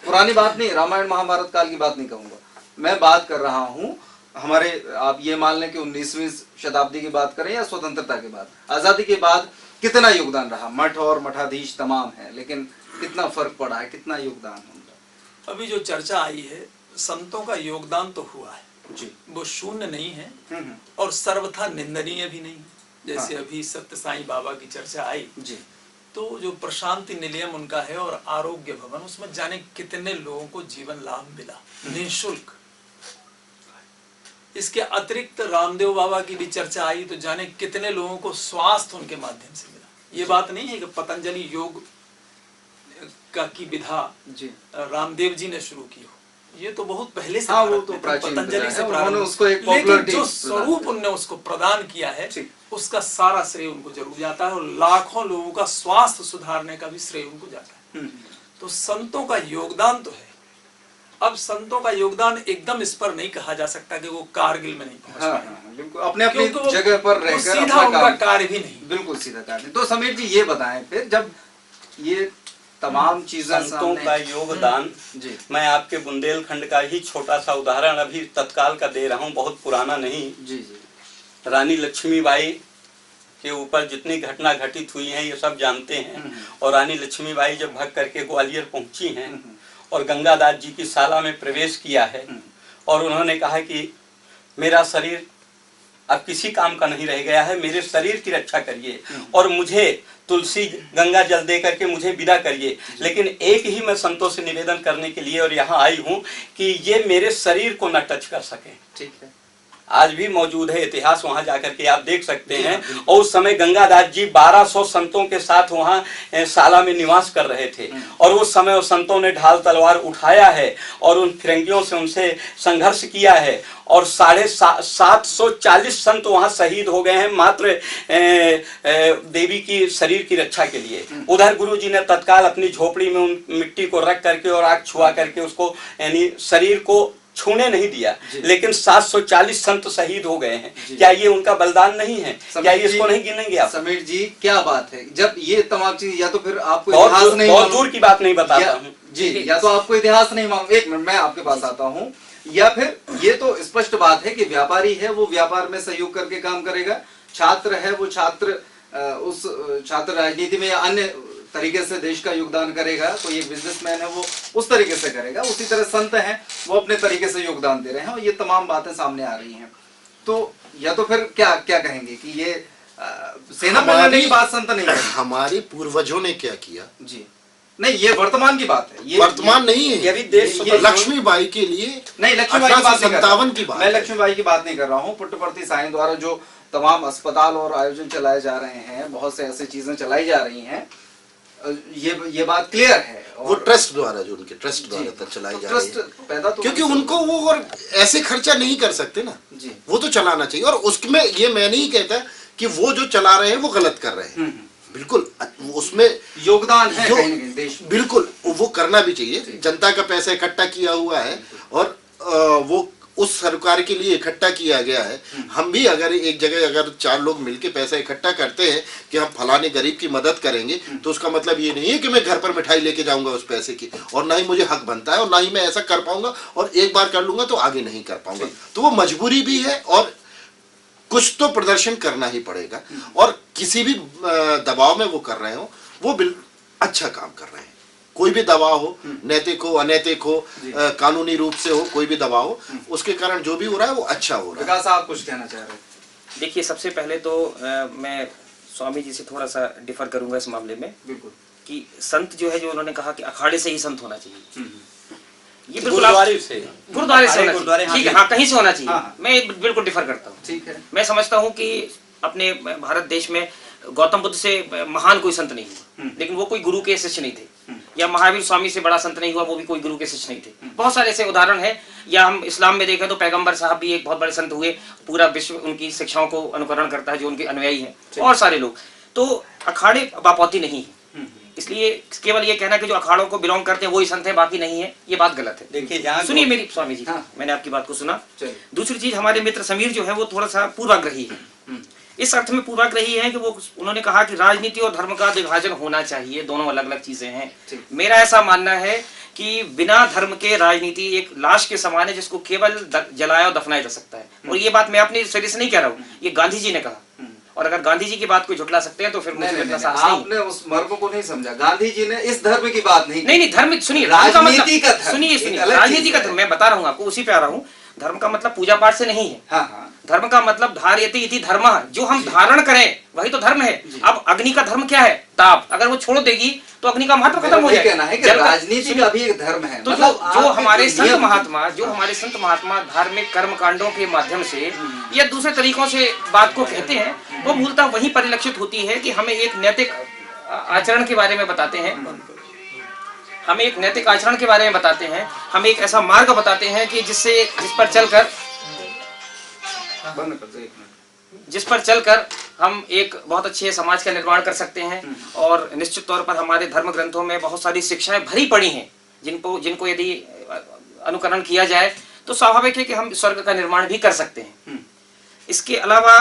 पुरानी बात नहीं, रामायण महाभारत काल की बात नहीं कहूंगा, मैं बात कर रहा हूं हमारे, आप ये मान लें कि 19वीं शताब्दी की बात करें या स्वतंत्रता के बाद, आजादी के बाद कितना योगदान रहा। मठ और मठाधीश तमाम है, लेकिन कितना फर्क पड़ा है, कितना योगदान उनका? अभी जो चर्चा आई है, संतों का योगदान तो हुआ है जी, वो शून्य नहीं है और सर्वथा निंदनीय भी नहीं। जैसे अभी सत्य साईं बाबा की चर्चा आई जी, तो जो प्रशांति निलयम उनका है और आरोग्य भवन, उसमें जाने कितने लोगों को जीवन लाभ मिला निःशुल्क। इसके अतिरिक्त रामदेव बाबा की भी चर्चा आई तो जाने कितने लोगों को स्वास्थ्य उनके माध्यम से मिला। ये बात नहीं है कि पतंजलि योग की विधा जी रामदेव जी ने शुरू की हो, ये तो बहुत पहले से, हाँ, वो तो प्राचीन पतंजलि से उन्होंने उसको एक लेकिन पॉपुलरिटी जो स्वरूप उनने उसको प्रदान किया है, उसका सारा श्रेय उनको जरूर जाता है और लाखों लोगों का स्वास्थ्य सुधारने का भी श्रेय उनको जाता है। तो संतों का योगदान तो है। अब संतों का योगदान एकदम इस पर नहीं कहा जा सकता कि वो कारगिल में नहीं पहुंच पाए, बिल्कुल अपने अपनी जगह पर रहकर सीधा उनका कार्य भी नहीं, बिल्कुल सीधा कार्य। तो समीर जी ये बताएं, फिर जब ये तमाम चीजें संतों का योगदान, जी, मैं आपके बुंदेलखंड का ही छोटा सा उदाहरण अभी तत्काल का दे रहा हूँ, बहुत पुराना नहीं। जी जी, रानी लक्ष्मीबाई के ऊपर जितनी घटना घटित हुई हैं ये सब जानते हैं। और रानी लक्ष्मीबाई जब भाग करके ग्वालियर पहुंची हैं और गंगादास जी की शाला में प्रवेश किया है और उन्होंने कहा कि मेरा शरीर अब किसी काम का नहीं रह गया है, मेरे शरीर की रक्षा करिए और मुझे तुलसी गंगा जल दे करके मुझे विदा करिए। लेकिन एक ही मैं संतों से निवेदन करने के लिए और यहाँ आई हूँ कि ये मेरे शरीर को न टच कर सके। ठीक है, आज भी मौजूद है इतिहास, वहां जाकर के आप देख सकते हैं। और उस समय गंगादास जी 1200 संतों के साथ वहां शाला में निवास कर रहे थे और उस समय उस संतों ने ढाल तलवार उठाया है और उन फिरंगियों से उनसे संघर्ष किया है और 740 संत वहां शहीद हो गए हैं मात्र देवी की शरीर की रक्षा के लिए। उधर गुरु जी ने तत्काल अपनी झोपड़ी में उन मिट्टी को रख करके और आग छुआ करके उसको यानी शरीर को छूने नहीं दिया, लेकिन 740 संत शहीद हो गए हैं। क्या ये उनका बलिदान नहीं है? क्या ये इसको नहीं गिनेंगे आप? समीर जी क्या बात है, जब ये तमाम चीज, या तो फिर आपको बहुत इतिहास नहीं, बहुत दूर की बात नहीं बताता हूँ जी, या तो आपको इतिहास नहीं मालूम, एक मिनट मैं आपके पास आता हूँ, या फिर ये तो स्पष्ट बात है कि व्यापारी है वो व्यापार में सहयोग करके काम करेगा, छात्र है वो छात्र उस छात्र राजनीति में या अन्य तरीके से देश का योगदान करेगा, कोई एक बिजनेसमैन है वो उस तरीके से करेगा, उसी तरह संत हैं वो अपने तरीके से योगदान दे रहे हैं और ये तमाम बातें सामने आ रही हैं। तो या तो फिर क्या क्या कहेंगे कि ये सेना मिलने की बात संत नहीं है? हमारे पूर्वजों ने क्या किया जी, नहीं ये वर्तमान की बात है, ये वर्तमान नहीं है, ये भी देश लक्ष्मीबाई के लिए नहीं, लक्ष्मीबाई की बात नहीं कर रहा हूं, की बात, मैं लक्ष्मीबाई की बात नहीं कर रहा हूँ। पुट्टपर्ती साईं द्वारा जो तमाम अस्पताल और आयोजन चलाए जा रहे हैं, बहुत से ऐसी चीजें चलाई जा रही हैं, ये बात क्लियर है। वो ट्रस्ट द्वारा, जो उनके ट्रस्ट द्वारा चलाई जा रही है, पैदा तो क्योंकि उनको वो और ऐसे खर्चा नहीं कर सकते ना जी, वो तो चलाना चाहिए। और उसमें ये मैं नहीं कहता कि वो जो चला रहे हैं वो गलत कर रहे हैं, बिल्कुल उसमें योगदान है कहीं न कहीं देश बिल्कुल वो करना भी चाहिए। जनता का पैसा इकट्ठा किया हुआ है और वो उस सरकार के लिए इकट्ठा किया गया है। हम भी अगर एक जगह अगर 4 लोग मिलके पैसा इकट्ठा करते हैं कि हम फलाने गरीब की मदद करेंगे, तो उसका मतलब ये नहीं है कि मैं घर पर मिठाई लेके जाऊंगा उस पैसे की, और ना ही मुझे हक बनता है, और ना ही मैं ऐसा कर पाऊंगा, और एक बार कर लूंगा तो आगे नहीं कर पाऊंगा। तो वो मजबूरी भी है और कुछ तो प्रदर्शन करना ही पड़ेगा, और किसी भी दबाव में वो कर रहे हो वो अच्छा काम कर रहे हैं। कोई भी दबाव हो, नैतिक हो, अनैतिक हो, कानूनी रूप से हो, कोई भी दबाव हो, उसके कारण जो भी हो रहा है वो अच्छा हो रहा है। विकास, आप कुछ कहना चाह रहे हैं? देखिए, सबसे पहले तो मैं स्वामी जी से थोड़ा सा डिफर करूंगा इस मामले में। बिल्कुल। कि संत जो है, जो उन्होंने कहा कि अखाड़े से ही संत होना चाहिए, ये बिल्कुल गुरुद्वारे से होना चाहिए, ठीक है, हाँ, कहीं से होना चाहिए। हाँ। मैं बिल्कुल डिफर करता हूँ। ठीक है। मैं समझता हूँ कि अपने भारत देश में गौतम बुद्ध से महान कोई संत नहीं हुआ, लेकिन वो कोई गुरु के शिष्य नहीं थे, या महावीर स्वामी से बड़ा संत नहीं हुआ, वो भी कोई गुरु के शिष्य नहीं थे। बहुत सारे ऐसे उदाहरण हैं। या हम इस्लाम में देखें तो पैगंबर साहब भी एक बहुत बड़े संत हुए, पूरा विश्व उनकी शिक्षाओं को अनुकरण करता है, जो उनके अनुयायी हैं, और सारे लोग। तो अखाड़े बापौती नहीं है, इसलिए केवल ये कहना कि जो अखाड़ों को बिलोंग करते हैं वही संत है, बाकी नहीं है, ये बात गलत है। देखिए, जहाँ सुनिए मेरी स्वामी जी, हाँ। मैंने आपकी बात को सुना। दूसरी चीज, हमारे मित्र समीर जो है वो थोड़ा सा पूर्वाग्रही है। इस अर्थ में पूर्वाग्रही है कि वो उन्होंने कहा कि राजनीति और धर्म का विभाजन होना चाहिए, दोनों अलग अलग चीजें हैं। मेरा ऐसा मानना है कि बिना धर्म के राजनीति एक लाश के समान है, जिसको केवल जलाया और दफनाया जा सकता है। और ये बात मैं अपने शरीर से नहीं कह रहा हूँ, ये गांधी जी ने कहा। और अगर गांधी जी की बात को झुठला सकते हैं तो फिर मुझे इतना साहस नहीं। आपने उस मर्म को नहीं समझा। गांधी जी ने इस धर्म की बात नहीं धर्म, सुनिए, राजनीति का धर्म, सुनिए राजनीति का धर्म मैं बता रहा हूँ आपको, उसी पे आ रहा हूँ। धर्म का मतलब पूजा पाठ से नहीं है। हाँ। धर्म का मतलब धारयति इति धर्मः, जो हम धारण करें वही तो धर्म है। अब अग्नि का धर्म क्या है? ताप। अगर वो छोड़ देगी तो अग्नि का महत्व खत्म हो जाएगा। कहना है कि राजनीति का भी एक धर्म है। तो जो हमारे संत महात्मा धार्मिक कर्म कांडों के माध्यम से या दूसरे तरीकों से बात को कहते हैं, वो मूलतः वही परिलक्षित होती है कि हमें एक नैतिक आचरण के बारे में बताते हैं, हमें एक नैतिक आचरण के बारे में बताते हैं, हमें एक ऐसा मार्ग बताते हैं कि जिस पर चलकर हम एक बहुत अच्छे समाज का निर्माण कर सकते हैं। और निश्चित तौर पर हमारे धर्म ग्रंथों में बहुत सारी शिक्षाएं भरी पड़ी हैं, जिनको यदि अनुकरण किया जाए तो स्वाभाविक है कि हम स्वर्ग का निर्माण भी कर सकते हैं। इसके अलावा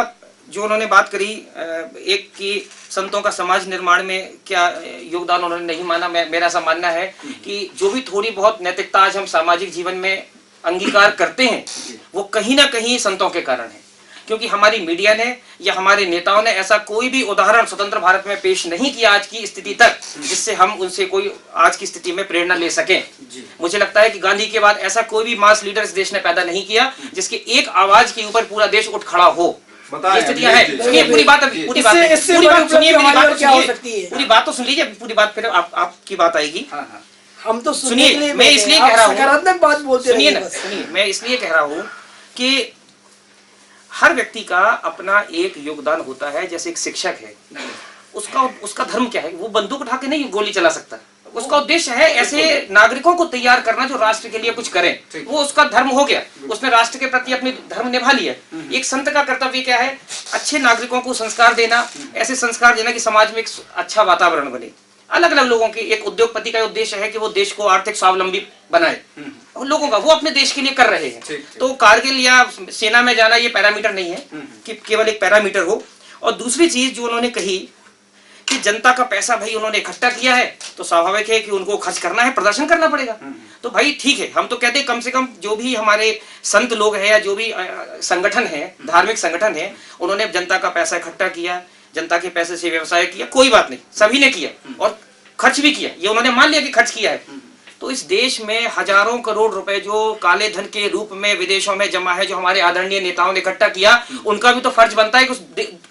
जो उन्होंने बात करी एक कि संतों का समाज निर्माण में क्या योगदान उन्होंने नहीं माना, मेरा ऐसा मानना है कि जो भी थोड़ी बहुत नैतिकता आज हम सामाजिक जीवन में अंगीकार करते हैं वो कहीं ना कहीं संतों के कारण है। क्योंकि हमारी मीडिया ने या हमारे नेताओं ने ऐसा कोई भी उदाहरण स्वतंत्र भारत में पेश नहीं किया आज की स्थिति तक, जिससे हम उनसे कोई आज की स्थिति में प्रेरणा ले सकें। मुझे लगता है कि गांधी के बाद ऐसा कोई भी मास लीडर इस देश ने पैदा नहीं किया जिसके एक आवाज के ऊपर पूरा देश उठ खड़ा हो। ये स्थितियां हैं। सुनिए पूरी बात तो सुन लीजिए, पूरी बात फिर आपकी बात आएगी। हम तो सुनिए, मैं इसलिए कह रहा हूँ, सकारात्मक बात बोलते सुनिए ना, सुनिए, मैं इसलिए कह रहा हूँ कि हर व्यक्ति का अपना एक योगदान होता है। जैसे एक शिक्षक है, उसका धर्म क्या है? वो बंदूक उठा के नहीं गोली चला सकता। उसका उद्देश्य है ऐसे नागरिकों को तैयार करना जो राष्ट्र के लिए कुछ करें। वो उसका धर्म हो गया, उसने राष्ट्र के प्रति अपने धर्म निभा लिया। एक संत का कर्तव्य क्या है? अच्छे नागरिकों को संस्कार देना, ऐसे संस्कार देना कि समाज में एक अच्छा वातावरण बने। अलग अलग लोगों के, एक उद्योगपति का उद्देश्य है कि वो देश को आर्थिक स्वावलंबी बनाए, और लोगों का वो अपने देश के लिए कर रहे हैं। तो कारगिल या सेना में जाना ये पैरामीटर नहीं है कि केवल एक पैरामीटर हो। और दूसरी चीज जो उन्होंने कही कि जनता का पैसा भाई उन्होंने इकट्ठा किया है तो स्वाभाविक है कि उनको खर्च करना है, प्रदर्शन करना पड़ेगा। तो भाई ठीक है, हम तो कहते हैं कम से कम जो भी हमारे संत लोग हैं या जो भी संगठन है, धार्मिक संगठन है, उन्होंने जनता का पैसा इकट्ठा किया, जनता के पैसे से व्यवसाय किया, कोई बात नहीं, सभी ने किया और खर्च भी किया। ये उन्होंने मान लिया कि खर्च किया है। तो इस देश में हजारों करोड़ रुपए जो काले धन के रूप में विदेशों में जमा है, जो हमारे आदरणीय नेताओं ने इकट्ठा किया, उनका भी तो फर्ज बनता है कि उस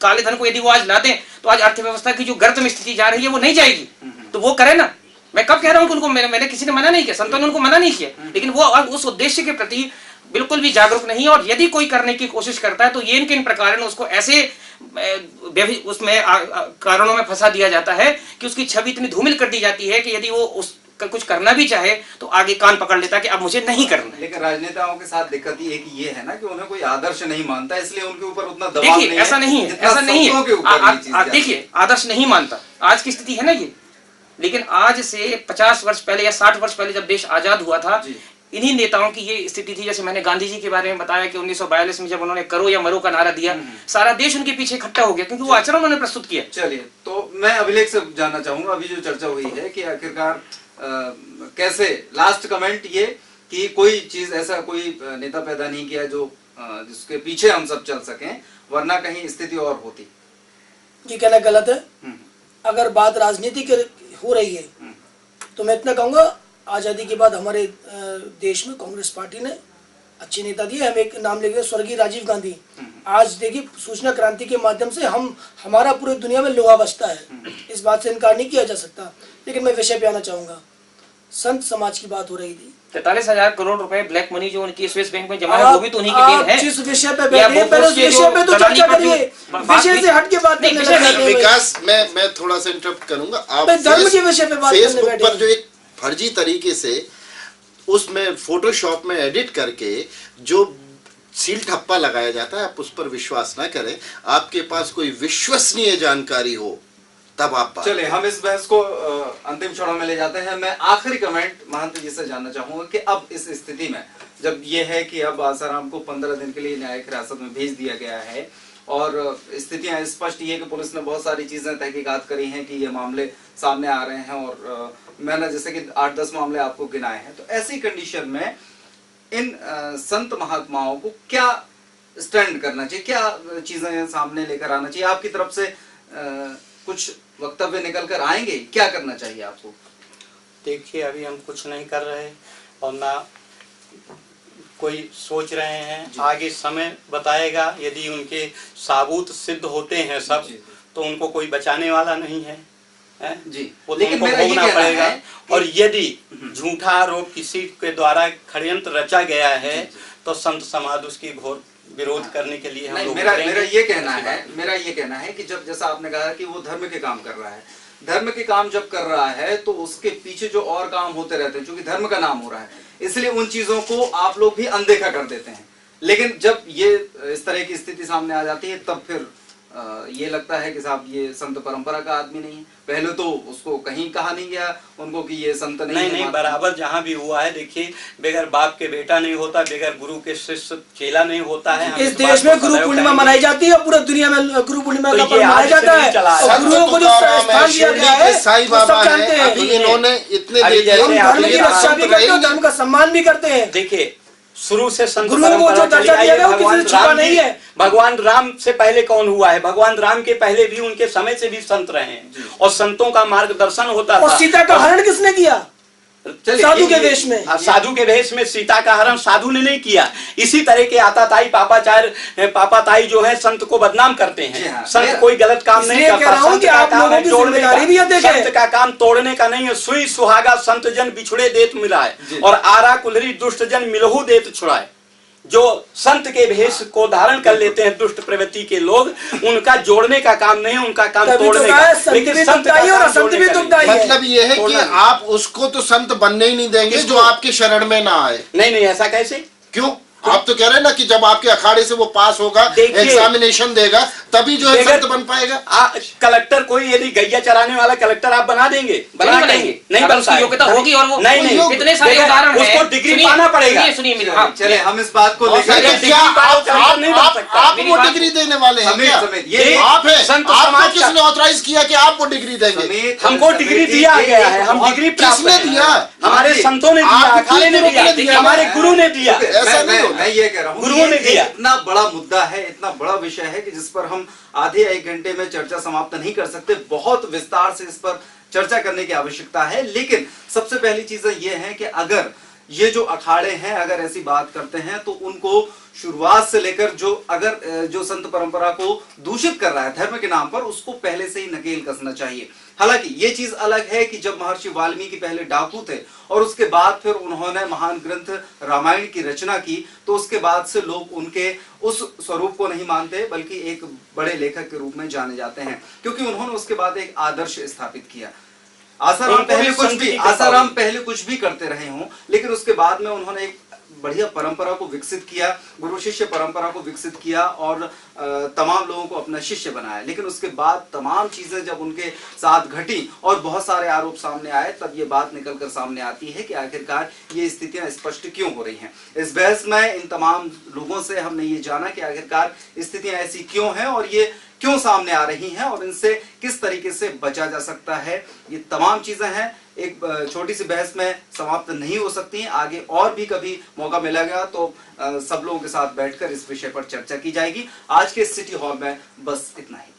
काले धन को यदि वो आज ला दें तो आज अर्थव्यवस्था की जो गर्त में स्थिति जा रही है वो नहीं जाएगी। तो वो करे ना। मैं कब कह रहा हूँ कि उनको मैंने किसी ने मना नहीं किया, संतों ने उनको मना नहीं किया, लेकिन वो उस उद्देश्य के प्रति बिल्कुल भी जागरूक नहीं। और यदि कोई करने की कोशिश करता है तो ये किन प्रकार उसको ऐसे उसमें कारणों में फंसा दिया जाता है कि उसकी छवि इतनी धूमिल कर दी जाती है कि यदि वो उस कुछ करना भी चाहे तो आगे कान पकड़ लेता है कि अब मुझे नहीं करना है। लेकिन राजनेताओं के साथ दिक्कत ये है ना कि उन्हें कोई आदर्श नहीं मानता, इसलिए उनके ऊपर उतना दबाव नहीं है। देखिए ऐसा नहीं है, ऐसा नहीं है। देखिए आदर्श नहीं मानता, आज की स्थिति है ना ये। लेकिन आज से 50 वर्ष पहले या 60 वर्ष पहले जब देश आजाद हुआ था, इन्हीं नेताओं की ये स्थिति थी। जैसे मैंने गांधी जी के बारे में बताया कि 1942 में जब उन्होंने करो या मरो का नारा दिया, सारा देश उनके पीछे इकट्ठा हो गया, क्योंकि वो आचरण उन्होंने प्रस्तुत किया। चलिए, तो मैं अभिलेख से जानना चाहूंगा, अभी जो चर्चा हुई है कि आखिरकार कैसे, लास्ट कमेंट ये कि कोई चीज ऐसा कोई नेता पैदा नहीं किया जो जिसके पीछे हम सब चल सकें, वरना कहीं स्थिति और होती। ये कहना गलत है। अगर बात राजनीति की हो रही है तो मैं इतना कहूंगा, आजादी के बाद हमारे देश में कांग्रेस पार्टी ने अच्छे नेता दिए। हम एक नाम लेंगे, स्वर्गीय राजीव गांधी। आज देखिए, सूचना क्रांति के माध्यम से हमारा पूरी दुनिया में लोहा बचता है, इस बात से इनकार नहीं किया जा सकता। लेकिन मैं विषय पे आना चाहूंगा। संत समाज की बात हो रही थी, 43,000 करोड़ रुपए ब्लैक मनी जो उनकी स्विस बैंक में जमा है, वो भी तो उन्हीं की देन है। जिस विषय पे बैठे, पहले उस विषय पे तो चर्चा करिए, विषय से हट के बात करने लगे। विकास, मैं थोड़ा सा इंटरप्ट करूंगा। आप धर्म के विषय पे बात फेसबुक पर जो एक फर्जी तरीके से उसमें फोटोशॉप में एडिट करके जो सील ठप्पा लगाया जाता है, आप उस पर विश्वास ना करें। आपके पास कोई विश्वसनीय जानकारी हो तब आप चलिए, हम इस बहस को अंतिम क्षणों में ले जाते हैं। मैं आखिरी कमेंट महंत जी से जानना चाहूंगा कि अब इस स्थिति में जब ये है कि अब आसाराम को 15 दिन के लिए न्यायिक हिरासत में भेज दिया गया है और स्थितियां स्पष्ट ये कि पुलिस ने बहुत सारी चीजें तहकीकात करी हैं कि ये मामले सामने आ रहे हैं और मैंने जैसे कि 8-10 मामले आपको गिनाए हैं, तो ऐसी कंडीशन में इन संत महात्माओं को क्या स्टैंड करना चाहिए, क्या चीजें सामने लेकर आना चाहिए? आपकी तरफ से कुछ वक्तव्य निकल कर आएंगे, क्या करना चाहिए आपको? देखिए, अभी हम कुछ नहीं कर रहे और ना कोई सोच रहे हैं। आगे समय बताएगा। यदि उनके साबूत सिद्ध होते हैं सब, तो उनको कोई बचाने वाला नहीं है, जी। वो तो उनको भोगना पड़ेगा। और यदि झूठा आरोप किसी के द्वारा षड्यंत्र रचा गया है तो संत समाज उसकी घोर विरोध करने के लिए हम लोग मेरा ये कहना है कि जब, जैसा आपने कहा कि वो धर्म के काम कर रहा है, धर्म के काम जब कर रहा है तो उसके पीछे जो और काम होते रहते हैं, क्योंकि धर्म का नाम हो रहा है, इसलिए उन चीजों को आप लोग भी अनदेखा कर देते हैं। लेकिन जब ये इस तरह की स्थिति सामने आ जाती है, तब फिर ये लगता है कि साहब ये संत परंपरा का आदमी नहीं है। पहले तो उसको कहीं कहा नहीं गया उनको कि ये संत नहीं, बराबर जहाँ भी हुआ है। देखिए, बगैर बाप के बेटा नहीं होता, बगैर गुरु के शिष्य चेला नहीं होता है। इस देश में गुरु पूर्णिमा मनाई जाती है, पूरी दुनिया में गुरु पूर्णिमा का पर्व मनाया जाता है। गुरुओं को जो स्थान दिया गया है, साईं बाबा जानते हैं। अभी इन्होंने इतने धर्म की रक्षा भी करते हैं, धर्म का सम्मान भी करते हैं। देखिए, शुरू से संत गुरुओं को जो दर्जा दिया गया वो किसी से छुपा नहीं है। भगवान राम से पहले कौन हुआ है? भगवान राम के पहले भी, उनके समय से भी संत रहे हैं और संतों का मार्गदर्शन होता था। और सीता का हरण किसने किया? साधु के वेश में। साधु के वेश में सीता का हरण साधु ने नहीं किया। इसी तरह के आताताई पापाताई जो है संत को बदनाम करते हैं। संत कोई गलत काम नहीं करता। संत का काम तोड़ने का नहीं है। सुई सुहागा संत जन बिछुड़े देत मिलाए और आरा कुलरी दुष्ट जन मिलहु देत छुड़ाए। जो संत के भेष को धारण कर लेते हैं दुष्ट प्रवृत्ति के लोग, उनका जोड़ने का काम नहीं है, उनका काम तोड़ने का। लेकिन संत भी दुखदाई है। मतलब ये है कि आप उसको तो संत बनने ही नहीं देंगे जो आपके शरण में ना आए। नहीं, ऐसा कैसे? क्यों? आप तो कह रहे हैं ना कि जब आपके अखाड़े से वो पास होगा, एग्जामिनेशन देगा, तभी जो है संत बन पाएगा। कलेक्टर कोई यदि गैया चराने वाला कलेक्टर आप बना देंगे? नहीं बनता, योग्यता होगी और वो नहीं, कितने सारे उदाहरण हैं, उसको डिग्री पाना पड़ेगा। सुनिए, चले हम इस बात को लेकर आप वो डिग्री देने वाले हैं क्या? आप हैं? आपको किसने ऑथराइज किया कि आप वो डिग्री देंगे? हमको डिग्री दिया गया है, हम डिग्री किसने दिया? हमारे संतों ने दिया, अखाड़े ने दिया, हमारे गुरु ने दिया। ऐसा नहीं, मैं ये कह रहा हूँ, गुरुओं ने दिया। इतना बड़ा मुद्दा है, इतना बड़ा विषय है कि जिस पर हम आधे 1 घंटे में चर्चा समाप्त नहीं कर सकते। बहुत विस्तार से इस पर चर्चा करने की आवश्यकता है। लेकिन सबसे पहली चीज ये है कि अगर ये जो अखाड़े हैं अगर ऐसी बात करते हैं तो उनको शुरुआत से लेकर जो संत परंपरा को दूषित कर रहा है धर्म के नाम पर, उसको पहले से ही नकेल कसना चाहिए। हालांकि ये चीज अलग है कि जब महर्षि वाल्मीकि पहले डाकू थे और उसके बाद फिर उन्होंने महान ग्रंथ रामायण की रचना की, तो उसके बाद से लोग उनके उस स्वरूप को नहीं मानते बल्कि एक बड़े लेखक के रूप में जाने जाते हैं, क्योंकि उन्होंने उसके बाद एक आदर्श स्थापित किया। आसाराम पहले कुछ भी करते रहे हों, लेकिन उसके बाद में उन्होंने एक बढ़िया परंपरा को विकसित किया, गुरु शिष्य परंपरा को विकसित किया और तमाम लोगों को अपना शिष्य बनाया। लेकिन उसके बाद तमाम चीजें जब उनके साथ घटी और बहुत सारे आरोप सामने आए, तब ये बात निकलकर सामने आती है कि आखिरकार ये स्थितियां स्पष्ट क्यों हो रही हैं। इस बहस में इन तमाम लोगों से हमने ये जाना कि आखिरकार स्थितियां ऐसी क्यों हैं और ये क्यों सामने आ रही हैं और इनसे किस तरीके से बचा जा सकता है। ये तमाम चीजें हैं, एक छोटी सी बहस में समाप्त नहीं हो सकती हैं। आगे और भी कभी मौका मिलेगा तो सब लोगों के साथ बैठकर इस विषय पर चर्चा की जाएगी। आज के सिटी हॉल में बस इतना ही।